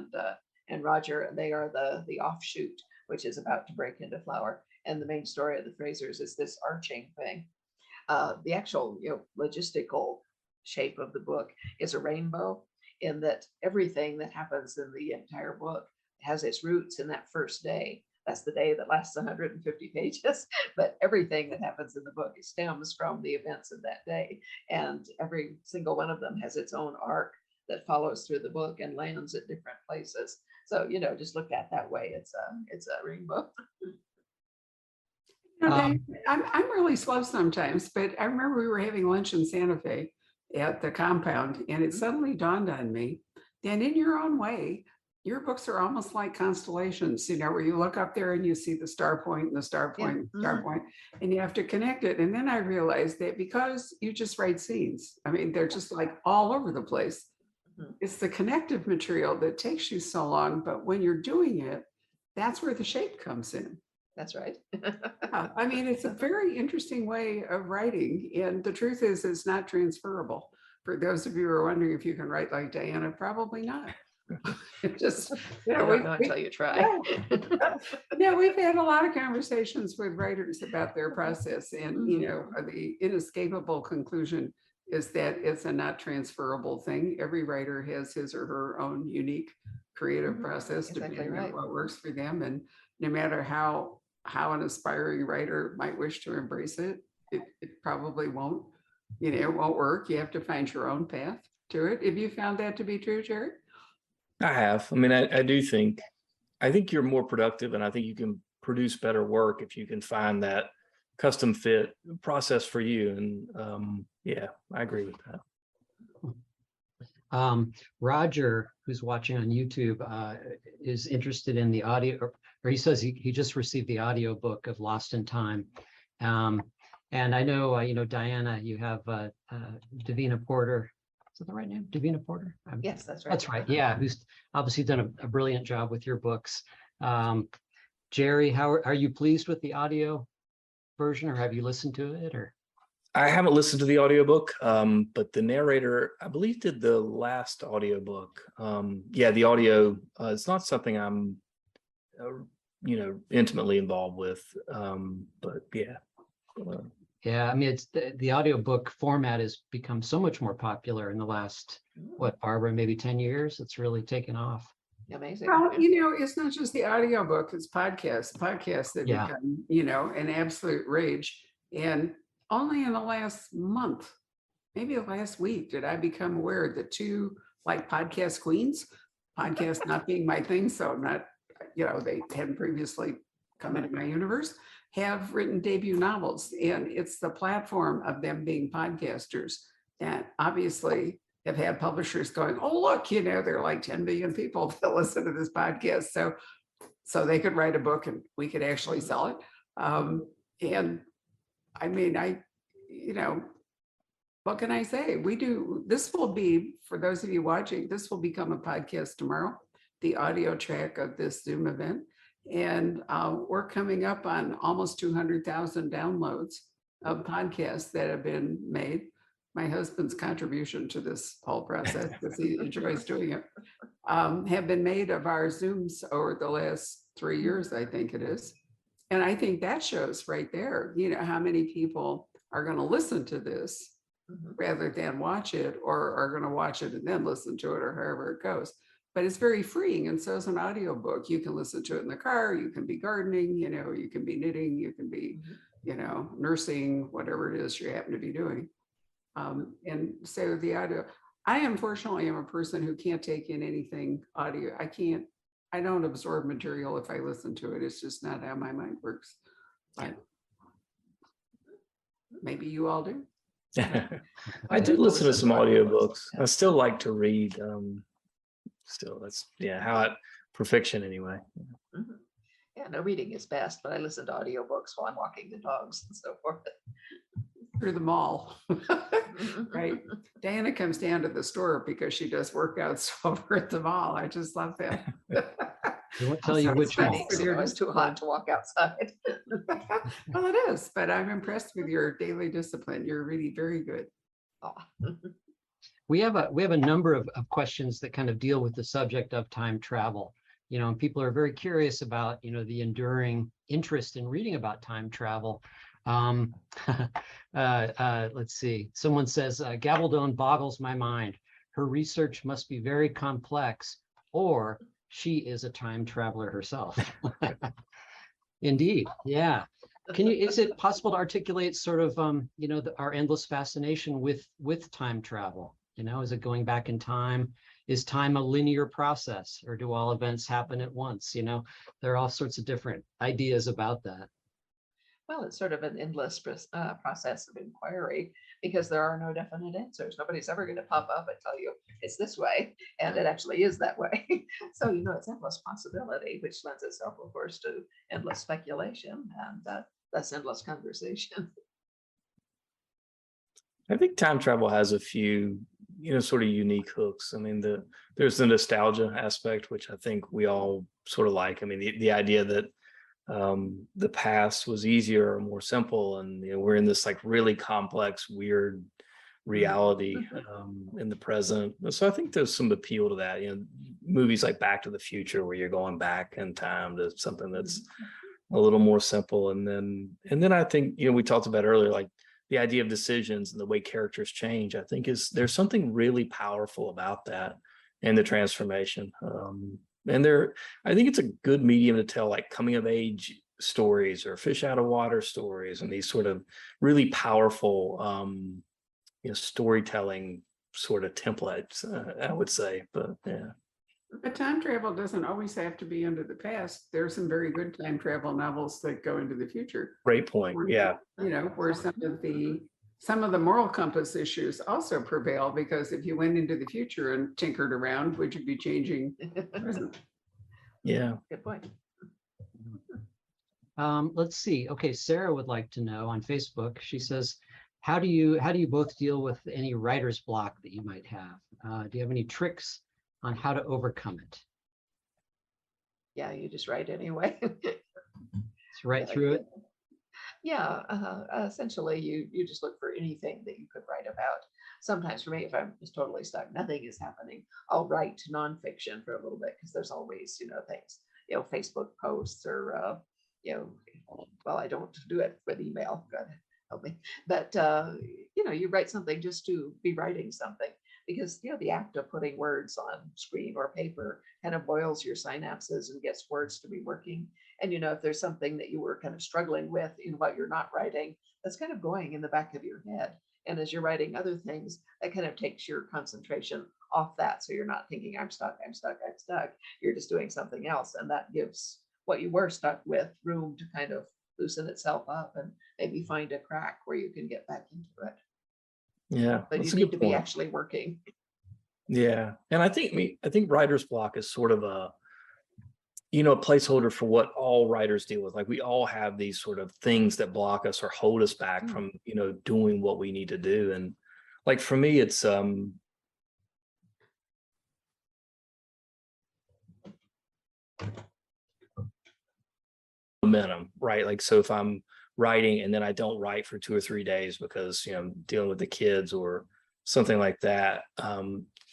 and Roger, and they are the offshoot, which is about to break into flower. And the main story of the Frasers is this arching thing. The actual, logistical shape of the book is a rainbow, in that everything that happens in the entire book has its roots in that first day. That's the day that lasts 150 pages, but everything that happens in the book stems from the events of that day. And every single one of them has its own arc that follows through the book and lands at different places. So, just look at that way. It's a rainbow. I'm really slow sometimes, but I remember we were having lunch in Santa Fe at the compound, and it suddenly dawned on me that in your own way, your books are almost like constellations, where you look up there and you see the star point and the star point, and the star point, and you have to connect it. And then I realized that because you just write scenes, I mean, they're just like all over the place. It's the connective material that takes you so long, but when you're doing it, that's where the shape comes in. That's right. I mean, it's a very interesting way of writing. And the truth is, it's not transferable. For those of you who are wondering if you can write like Diana, probably not. Just, I don't know until you try. We've had a lot of conversations with writers about their process, and the inescapable conclusion is that it's a not transferable thing. Every writer has his or her own unique creative process, depending on what works for them. And no matter how an aspiring writer might wish to embrace it, it probably won't. It won't work. You have to find your own path to it. Have you found that to be true, Jerry? I have. I mean, I do think, you're more productive, and I think you can produce better work if you can find that custom fit process for you. And I agree with that. Roger, who's watching on YouTube, is interested in the audio, or he says he just received the audio book of Lost in Time. And I know, Diana, you have Davina Porter. Is that the right name? Davina Porter? Yes, that's right. That's right. Yeah, who's obviously done a brilliant job with your books. Jerry, how are you pleased with the audio version, or have you listened to it? Or I haven't listened to the audiobook, but the narrator, I believe, did the last audiobook. Yeah, the audio, it's not something I'm, intimately involved with. But yeah. yeah, I mean, it's the audiobook format has become so much more popular in the last, what, Barbara, maybe 10 years. It's really taken off. Amazing. Well, it's not just the audiobook, it's podcasts. Podcasts that Yeah. become, an absolute rage. And only in the last month, maybe the last week, did I become aware that two like podcast queens, podcast not being my thing, so I'm not, they hadn't previously come into my universe, have written debut novels. And it's the platform of them being podcasters that obviously have had publishers going, oh, look, there are like 10 million people that listen to this podcast. So they could write a book and we could actually sell it. And I mean, what can I say? This will be, for those of you watching, this will become a podcast tomorrow, the audio track of this Zoom event. And we're coming up on almost 200,000 downloads of podcasts that have been made. My husband's contribution to this whole process, because he enjoys doing it, have been made of our Zooms over the last 3 years, I think it is. And I think that shows right there, how many people are going to listen to this rather than watch it, or are going to watch it and then listen to it, or however it goes. But it's very freeing. And so is an audiobook. You can listen to it in the car, you can be gardening, you can be knitting, you can be, nursing, whatever it is you happen to be doing. And so the audio, I unfortunately am a person who can't take in anything audio. I don't absorb material if I listen to it. It's just not how my mind works. But maybe you all do. I do listen to some audiobooks. I still like to read. Still, that's for fiction anyway. Yeah, no, reading is best, but I listen to audiobooks while I'm walking the dogs and so forth. Through the mall. Right. Diana comes down to the store because she does workouts over at the mall. I just love that. I won't tell you which mall. It's too hot to walk outside. Well, it is, but I'm impressed with your daily discipline. You're really very good. Oh. We have a number of questions that kind of deal with the subject of time travel. And people are very curious about, the enduring interest in reading about time travel. Let's see. Someone says, Gabaldon boggles my mind. Her research must be very complex, or she is a time traveler herself. Indeed. Yeah. Is it possible to articulate sort of, our endless fascination with time travel? Is it going back in time? Is time a linear process, or do all events happen at once? There are all sorts of different ideas about that. Well, it's sort of an endless process of inquiry, because there are no definite answers. Nobody's ever going to pop up and tell you it's this way, and it actually is that way. So, it's endless possibility, which lends itself, of course, to endless speculation and thus endless conversation. I think time travel has a few, sort of unique hooks. I mean, there's the nostalgia aspect, which I think we all sort of like. I mean, the idea that the past was easier or more simple, and we're in this like really complex, weird reality in the present. So I think there's some appeal to that. Movies like Back to the Future, where you're going back in time to something that's a little more simple. And then I think we talked about earlier, like the idea of decisions and the way characters change. I think there's something really powerful about that and the transformation. And I think it's a good medium to tell like coming of age stories or fish out of water stories, and these sort of really powerful, storytelling sort of templates, I would say. But yeah. But time travel doesn't always have to be into the past. There's some very good time travel novels that go into the future. Great point. Yeah. Where some of the some of the moral compass issues also prevail, because if you went into the future and tinkered around, would you be changing the present? Yeah. Good point. Let's see. Okay, Sarah would like to know on Facebook. She says, how do you both deal with any writer's block that you might have? Do you have any tricks on how to overcome it? Yeah, you just write anyway. It's right through it. Yeah, essentially you just look for anything that you could write about. Sometimes for me, if I'm just totally stuck, nothing is happening, I'll write nonfiction for a little bit, because there's always, things, Facebook posts or, well, I don't do it with email, God help me. But, you write something just to be writing something, because, the act of putting words on screen or paper kind of boils your synapses and gets words to be working. And, if there's something that you were kind of struggling with in what you're not writing, that's kind of going in the back of your head. And as you're writing other things, that kind of takes your concentration off that. So you're not thinking, I'm stuck, I'm stuck, I'm stuck. You're just doing something else. And that gives what you were stuck with room to kind of loosen itself up and maybe find a crack where you can get back into it. Yeah. But That's you a need good to be point. actually working. Yeah. And I think writer's block is sort of a placeholder for what all writers deal with. Like, we all have these sort of things that block us or hold us back from, doing what we need to do. And like, for me, it's, momentum, right? Like, so if I'm writing and then I don't write for 2 or 3 days because, I'm dealing with the kids or something like that,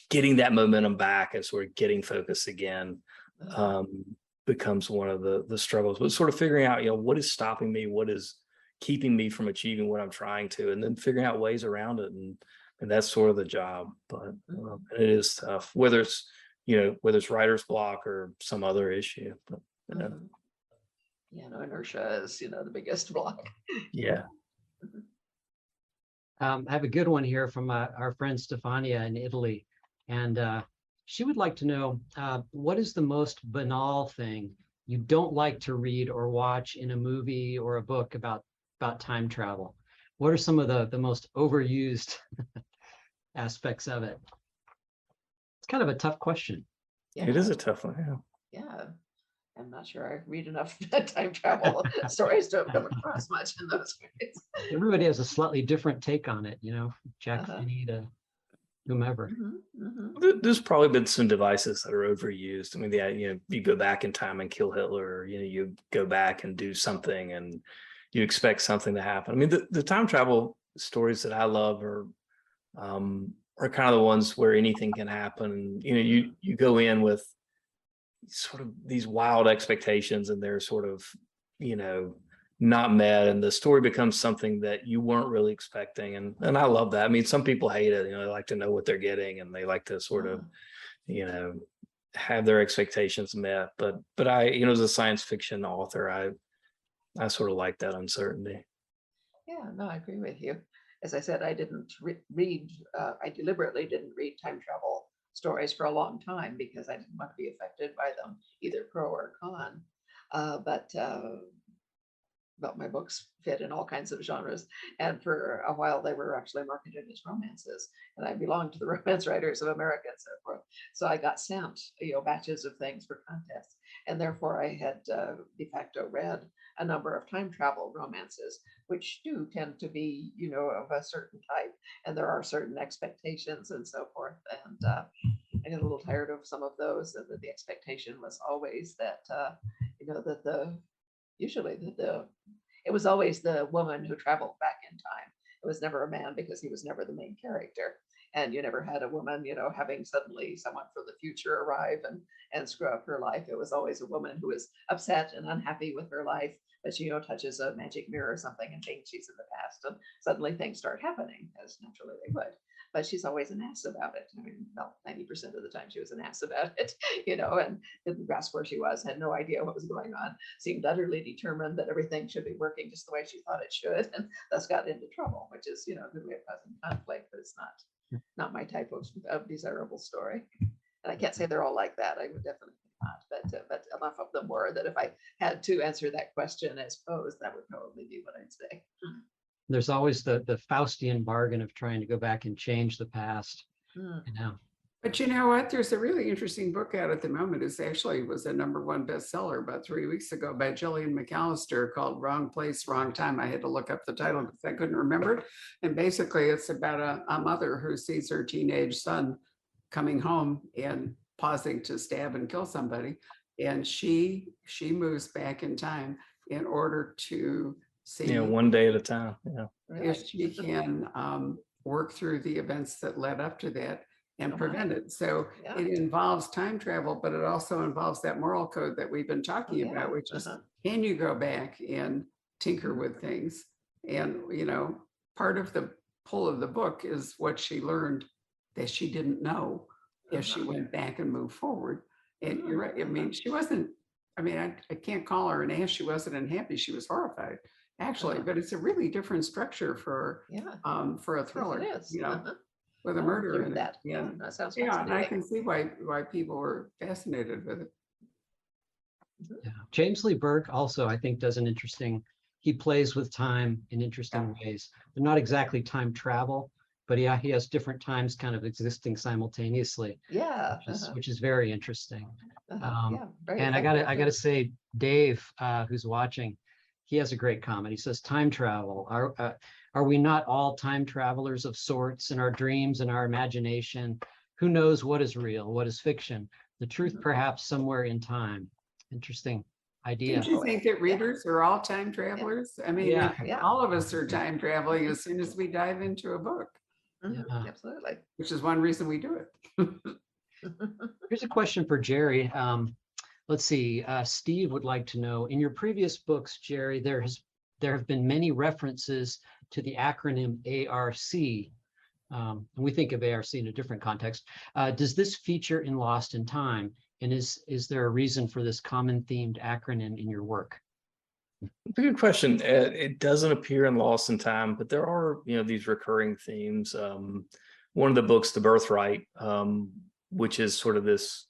getting that momentum back and sort of getting focused again, becomes one of the struggles. But sort of figuring out, what is stopping me, what is keeping me from achieving what I'm trying to, and then figuring out ways around it. And that's sort of the job. But it is tough, whether it's writer's block or some other issue. But Inertia is, the biggest block. yeah. I have a good one here from our friend Stefania in Italy. And she would like to know, what is the most banal thing you don't like to read or watch in a movie or a book about time travel? What are some of the most overused aspects of it? It's kind of a tough question. Yeah. It is a tough one. Yeah. Yeah. I'm not sure I read enough time travel stories to have come across much in those ways. Everybody has a slightly different take on it, Jack Finney to whomever. There's probably been some devices that are overused. I mean, you go back in time and kill Hitler, or, you go back and do something and you expect something to happen. I mean, the time travel stories that I love are kind of the ones where anything can happen. And, you go in with sort of these wild expectations and they're sort of, not met, and the story becomes something that you weren't really expecting. And I love that. I mean, some people hate it, they like to know what they're getting and they like to sort of, have their expectations met. But I, as a science fiction author, I sort of like that uncertainty. Yeah, no, I agree with you. As I said, I didn't read, I deliberately didn't read time travel stories for a long time because I didn't want to be affected by them, either pro or con. But my books fit in all kinds of genres. And for a while, they were actually marketed as romances. And I belonged to the Romance Writers of America and so forth. So I got sent, batches of things for contests. And therefore, I had de facto read a number of time travel romances, which do tend to be, of a certain type. And there are certain expectations and so forth. And I get a little tired of some of those. And the expectation was always that, it was always the woman who traveled back in time. It was never a man, because he was never the main character. And you never had a woman, having suddenly someone from the future arrive and screw up her life. It was always a woman who was upset and unhappy with her life, but she, touches a magic mirror or something and thinks she's in the past. And suddenly things start happening, as naturally they would. But she's always an ass about it. I mean, well, 90% of the time she was an ass about it, and didn't grasp where she was, had no idea what was going on, seemed utterly determined that everything should be working just the way she thought it should, and thus got into trouble, which is, a good way of causing conflict, but it's not my type of desirable story. And I can't say they're all like that. I would definitely not, but enough of them were that if I had to answer that question as posed, that would probably be what I'd say. There's always the Faustian bargain of trying to go back and change the past. Mm. You know. But you know what? There's a really interesting book out at the moment. It's actually was a #1 bestseller about 3 weeks ago by Gillian McAllister called Wrong Place, Wrong Time. I had to look up the title because I couldn't remember it. And basically it's about a mother who sees her teenage son coming home and pausing to stab and kill somebody. And she moves back in time in order to see one day at a time. Yeah. Really? if she can work through the events that led up to that and Oh, prevent my. it. So Yeah. it involves time travel, but it also involves that moral code that we've been talking Yeah. about, which is, Uh-huh. can you go back and tinker with things? And, you know, part of the pull of the book is what she learned that she didn't know if she went back and moved forward. And you're right. I mean, she wasn't, I mean, I can't call her an ass. She wasn't unhappy. She was horrified, actually, but it's a really different structure for Yeah. a thriller, Yes, it is. you know, Uh-huh. with a I'll murder include in it. that. Yeah, And that sounds yeah, and I fascinating. can see why people were fascinated with it. Yeah. James Lee Burke also, I think, does an interesting, he plays with time in interesting ways. They're not exactly time travel, but he has different times kind of existing simultaneously, Yeah. which is very interesting. Yeah. Very And I effective, gotta say, Dave, who's watching, he has a great comment. He says, time travel, are we not all time travelers of sorts in our dreams and our imagination? Who knows what is real, what is fiction? The truth perhaps somewhere in time. Interesting idea. Don't you think that readers are all time travelers? I mean, Yeah. Yeah. all of us are time traveling as soon as we dive into a book, Mhm. Yeah. Absolutely. which is one reason we do it. Here's a question for Jerry. Let's see. Steve would like to know, in your previous books, Jerry, there have been many references to the acronym ARC. And we think of ARC in a different context. Does this feature in Lost in Time? And is there a reason for this common themed acronym in your work? It's a good question. It doesn't appear in Lost in Time, but there are, these recurring themes. One of the books, The Birthright, which is sort of this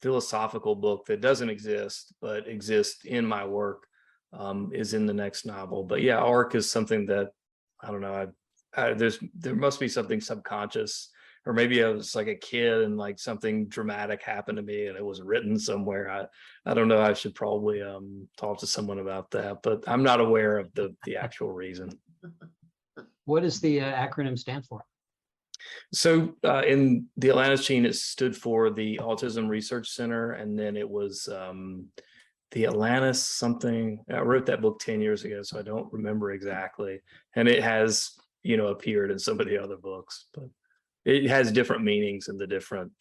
philosophical book that doesn't exist, but exists in my work, is in the next novel. But yeah, ARC is something that, I don't know, there must be something subconscious, or maybe I was like a kid and like something dramatic happened to me and it was written somewhere. I don't know. I should probably talk to someone about that, but I'm not aware of the actual reason. What does the acronym stand for? So in the Atlanta chain, it stood for the Autism Research Center, and then it was the Atlanta something. I wrote that book 10 years ago, so I don't remember exactly. And it has, appeared in some of the other books, but it has different meanings in the different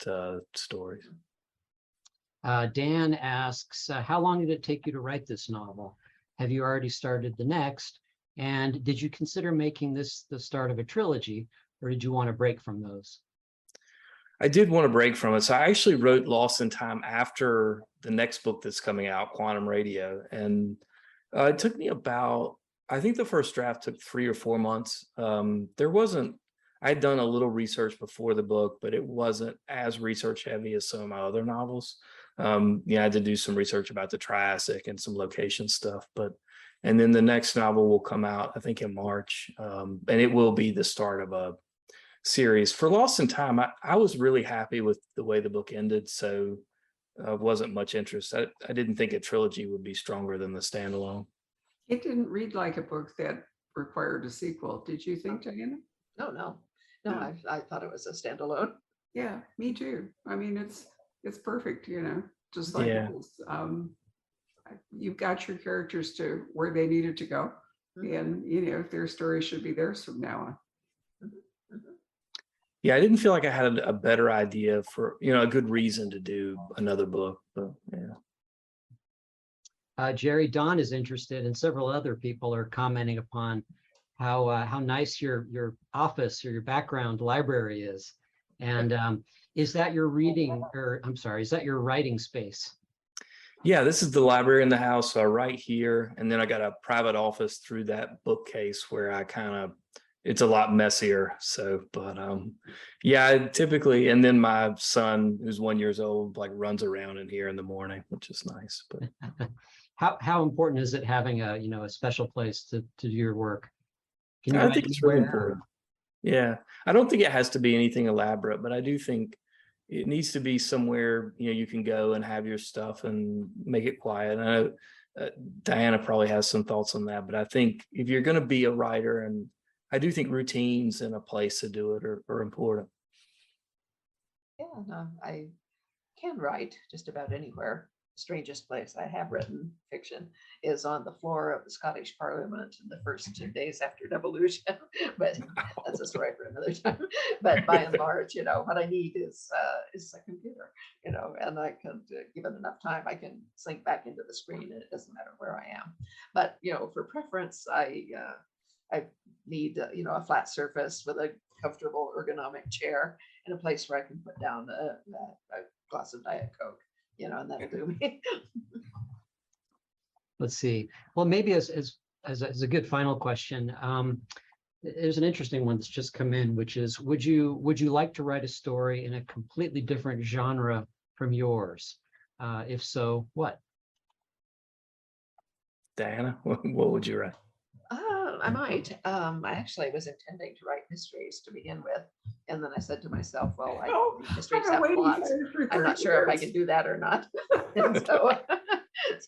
stories. Dan asks, how long did it take you to write this novel? Have you already started the next? And did you consider making this the start of a trilogy, or did you want to break from those? I did want to break from it. So I actually wrote Lost in Time after the next book that's coming out, Quantum Radio. And it took me about, I think the first draft took 3 or 4 months. I had done a little research before the book, but it wasn't as research heavy as some of my other novels. I had to do some research about the Triassic and some location stuff, and then the next novel will come out, I think in March, and it will be the start of a series. For Lost in Time, I was really happy with the way the book ended, so wasn't much interest. I didn't think a trilogy would be stronger than the standalone. It didn't read like a book that required a sequel. Did you think, Diana? No. No. I thought it was a standalone. Yeah, me too. I mean, it's perfect, just like Yeah. it is. You've got your characters to where they needed to go, and their story should be theirs from now on. Yeah, I didn't feel like I had a better idea for, a good reason to do another book, but yeah. Jerry, Don is interested, and several other people are commenting upon how nice your office or your background library is. And is that your is that your writing space? Yeah, this is the library in the house. So I write here, and then I got a private office through that bookcase where it's a lot messier. So, but yeah, typically, and then my son, who's 1 year old, like runs around in here in the morning, which is nice. But how important is it having a special place to do your work? Can you I write think it's really anywhere? important. Yeah, I don't think it has to be anything elaborate, but I do think it needs to be somewhere, you can go and have your stuff and make it quiet. I know Diana probably has some thoughts on that, but I think if you're going to be a writer, and I do think routines and a place to do it are important. Yeah, no, I can write just about anywhere. Strangest place I have written fiction is on the floor of the Scottish Parliament in the first 2 days after devolution, but that's a story for another time. But by and large, what I need is a computer, and I can, given enough time, I can sink back into the screen, and it doesn't matter where I am. But for preference, I need a flat surface with a comfortable ergonomic chair and a place where I can put down a glass of Diet Coke, and that'll do me. Let's see. Well, maybe as a good final question, there's an interesting one that's just come in, which is, would you like to write a story in a completely different genre from yours? If so, what? Diana, what would you write? I might. I actually was intending to write mysteries to begin with, and then I said to myself, "Well, mysteries have plots. I'm not sure if I can do that or not." And so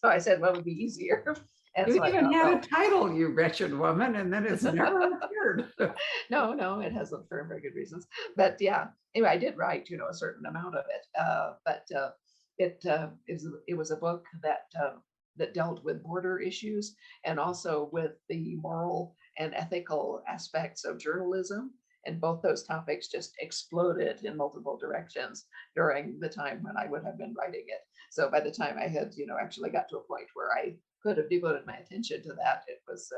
I said, "What would be easier?" And You so even had a title, you wretched woman, and then it's never appeared. No, it hasn't for very good reasons. But yeah, anyway, I did write, a certain amount of it. But it was a book that dealt with border issues and also with the moral and ethical aspects of journalism. And both those topics just exploded in multiple directions during the time when I would have been writing it. So by the time I had, actually got to a point where I could have devoted my attention to that, it was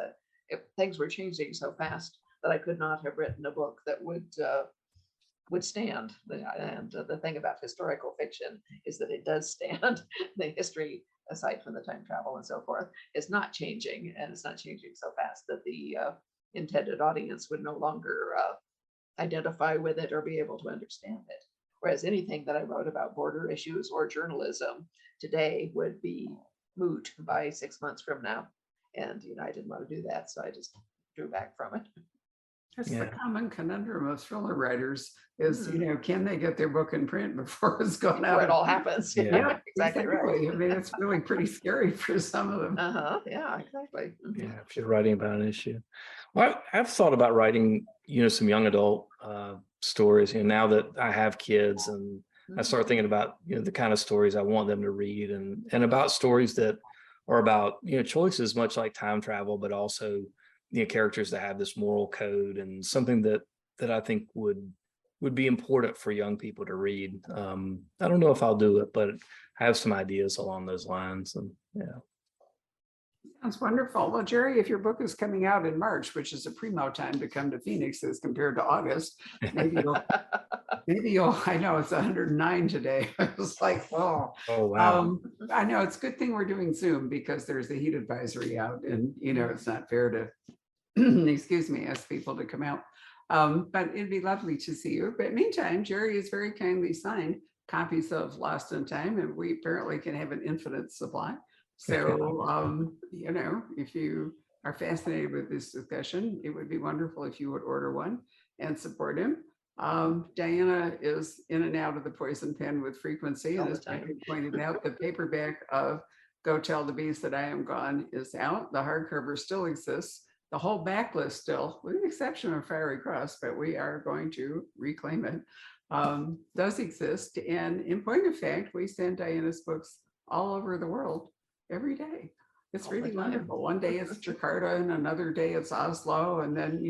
things were changing so fast that I could not have written a book that would stand. And the thing about historical fiction is that it does stand. The history, aside from the time travel and so forth, is not changing, and it's not changing so fast that the intended audience would no longer identify with it or be able to understand it. Whereas anything that I wrote about border issues or journalism today would be moot by 6 months from now. And I didn't want to do that, so I just drew back from it. That's the common conundrum of thriller writers is, can they get their book in print before it's gone out? Before it all happens. Yeah, exactly right. I mean, it's really pretty scary for some of them. Yeah, exactly. Yeah, if you're writing about an issue. Well, I've thought about writing, some young adult stories, now that I have kids, and I start thinking about, the kind of stories I want them to read, and about stories that are about, choices much like time travel, but also, characters that have this moral code, and something that I think would be important for young people to read. I don't know if I'll do it, but I have some ideas along those lines. And yeah. Sounds wonderful. Well, Jerry, if your book is coming out in March, which is a primo time to come to Phoenix as compared to August, maybe you'll, I know it's 109 today. I was like, oh wow. I know it's a good thing we're doing Zoom because there's a heat advisory out, and it's not fair to excuse me, ask people to come out. But it'd be lovely to see you. But meantime, Jerry has very kindly signed copies of Lost in Time, and we apparently can have an infinite supply. So, if you are fascinated with this discussion, it would be wonderful if you would order one and support him. Diana is in and out of the Poison Pen with frequency, and as Patrick pointed out, the paperback of Go Tell the Beast That I Am Gone is out. The hardcover still exists. The whole backlist still, with the exception of Fiery Cross, but we are going to reclaim it, does exist. And in point of fact, we send Diana's books all over the world every day. It's really wonderful. One day it's Jakarta, and another day it's Oslo, and then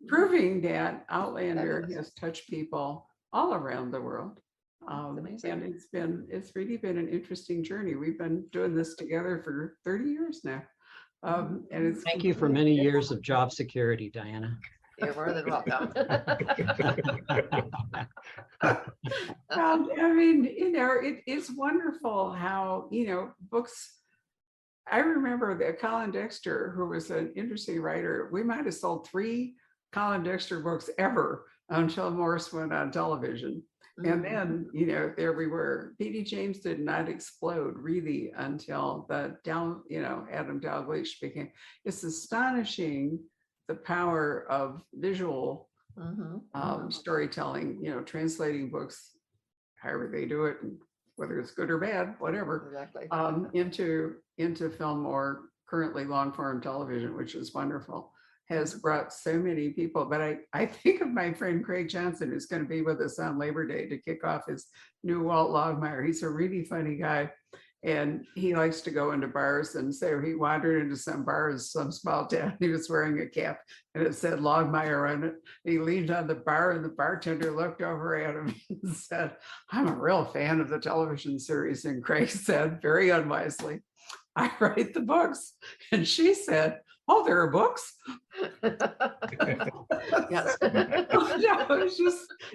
proving that Outlander has touched people all around the world. And it's really been an interesting journey. We've been doing this together for 30 years now. And it's Thank you for many years of job security, Diana. You're more than welcome. I mean, it's wonderful how, books. I remember that Colin Dexter, who was an interesting writer, we might have sold 3 Colin Dexter books ever until Morse went on television. And then, there we were. P.D. James did not explode really until Adam Dalgliesh became. It's astonishing the power of visual Mhm. storytelling, translating books, however they do it, and whether it's good or bad, whatever, Exactly. into film or currently long form television, which is wonderful, has brought so many people. But I think of my friend Craig Johnson, who's going to be with us on Labor Day to kick off his new Walt Logmeyer. He's a really funny guy. And he likes to go into bars. And so he wandered into some bars, some small town. He was wearing a cap and it said Logmeyer on it. He leaned on the bar and the bartender looked over at him and said, "I'm a real fan of the television series." And Craig said, very unwisely, "I write the books." And she said, "Oh, there are books?" Yes. No,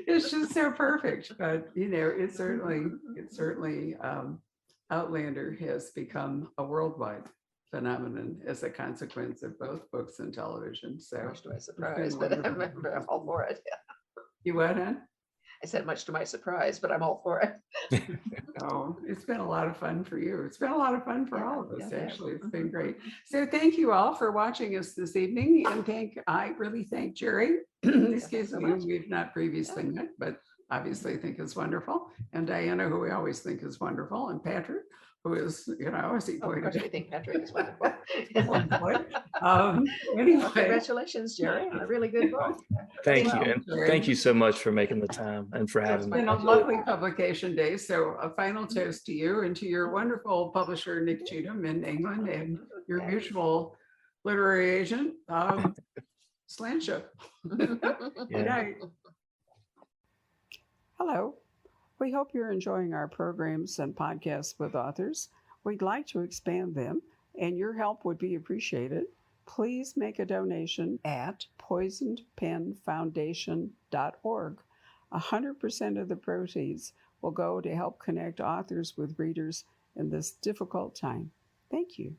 it's just so perfect. But it certainly Outlander has become a worldwide phenomenon as a consequence of both books and television. So Much to my surprise, but I'm all for it. Yeah. you what, huh? I said much to my surprise, but I'm all for it. Oh, it's been a lot of fun for you. It's been a lot of fun for all of us, Yeah. actually. It's been great. So thank you all for watching us this evening. And I really thank Jerry. Excuse so me, much. we've not previously met, but obviously think is wonderful. And Diana, who we always think is wonderful. And Patrick, who is, as he Of pointed course, we out. think Patrick is wonderful. Anyway, Congratulations, Jerry, on a really good book. Thank Well, you. And Jerry. thank you so much for making the time and for having It's me. been a lovely publication day. So a final toast to you and to your wonderful publisher, Nick Cheatham in England, and your Yes. mutual literary agent, Slantia. Good Yeah. night. Hello. We hope you're enjoying our programs and podcasts with authors. We'd like to expand them, and your help would be appreciated. Please make a donation at poisonedpenfoundation.org. 100% of the proceeds will go to help connect authors with readers in this difficult time. Thank you.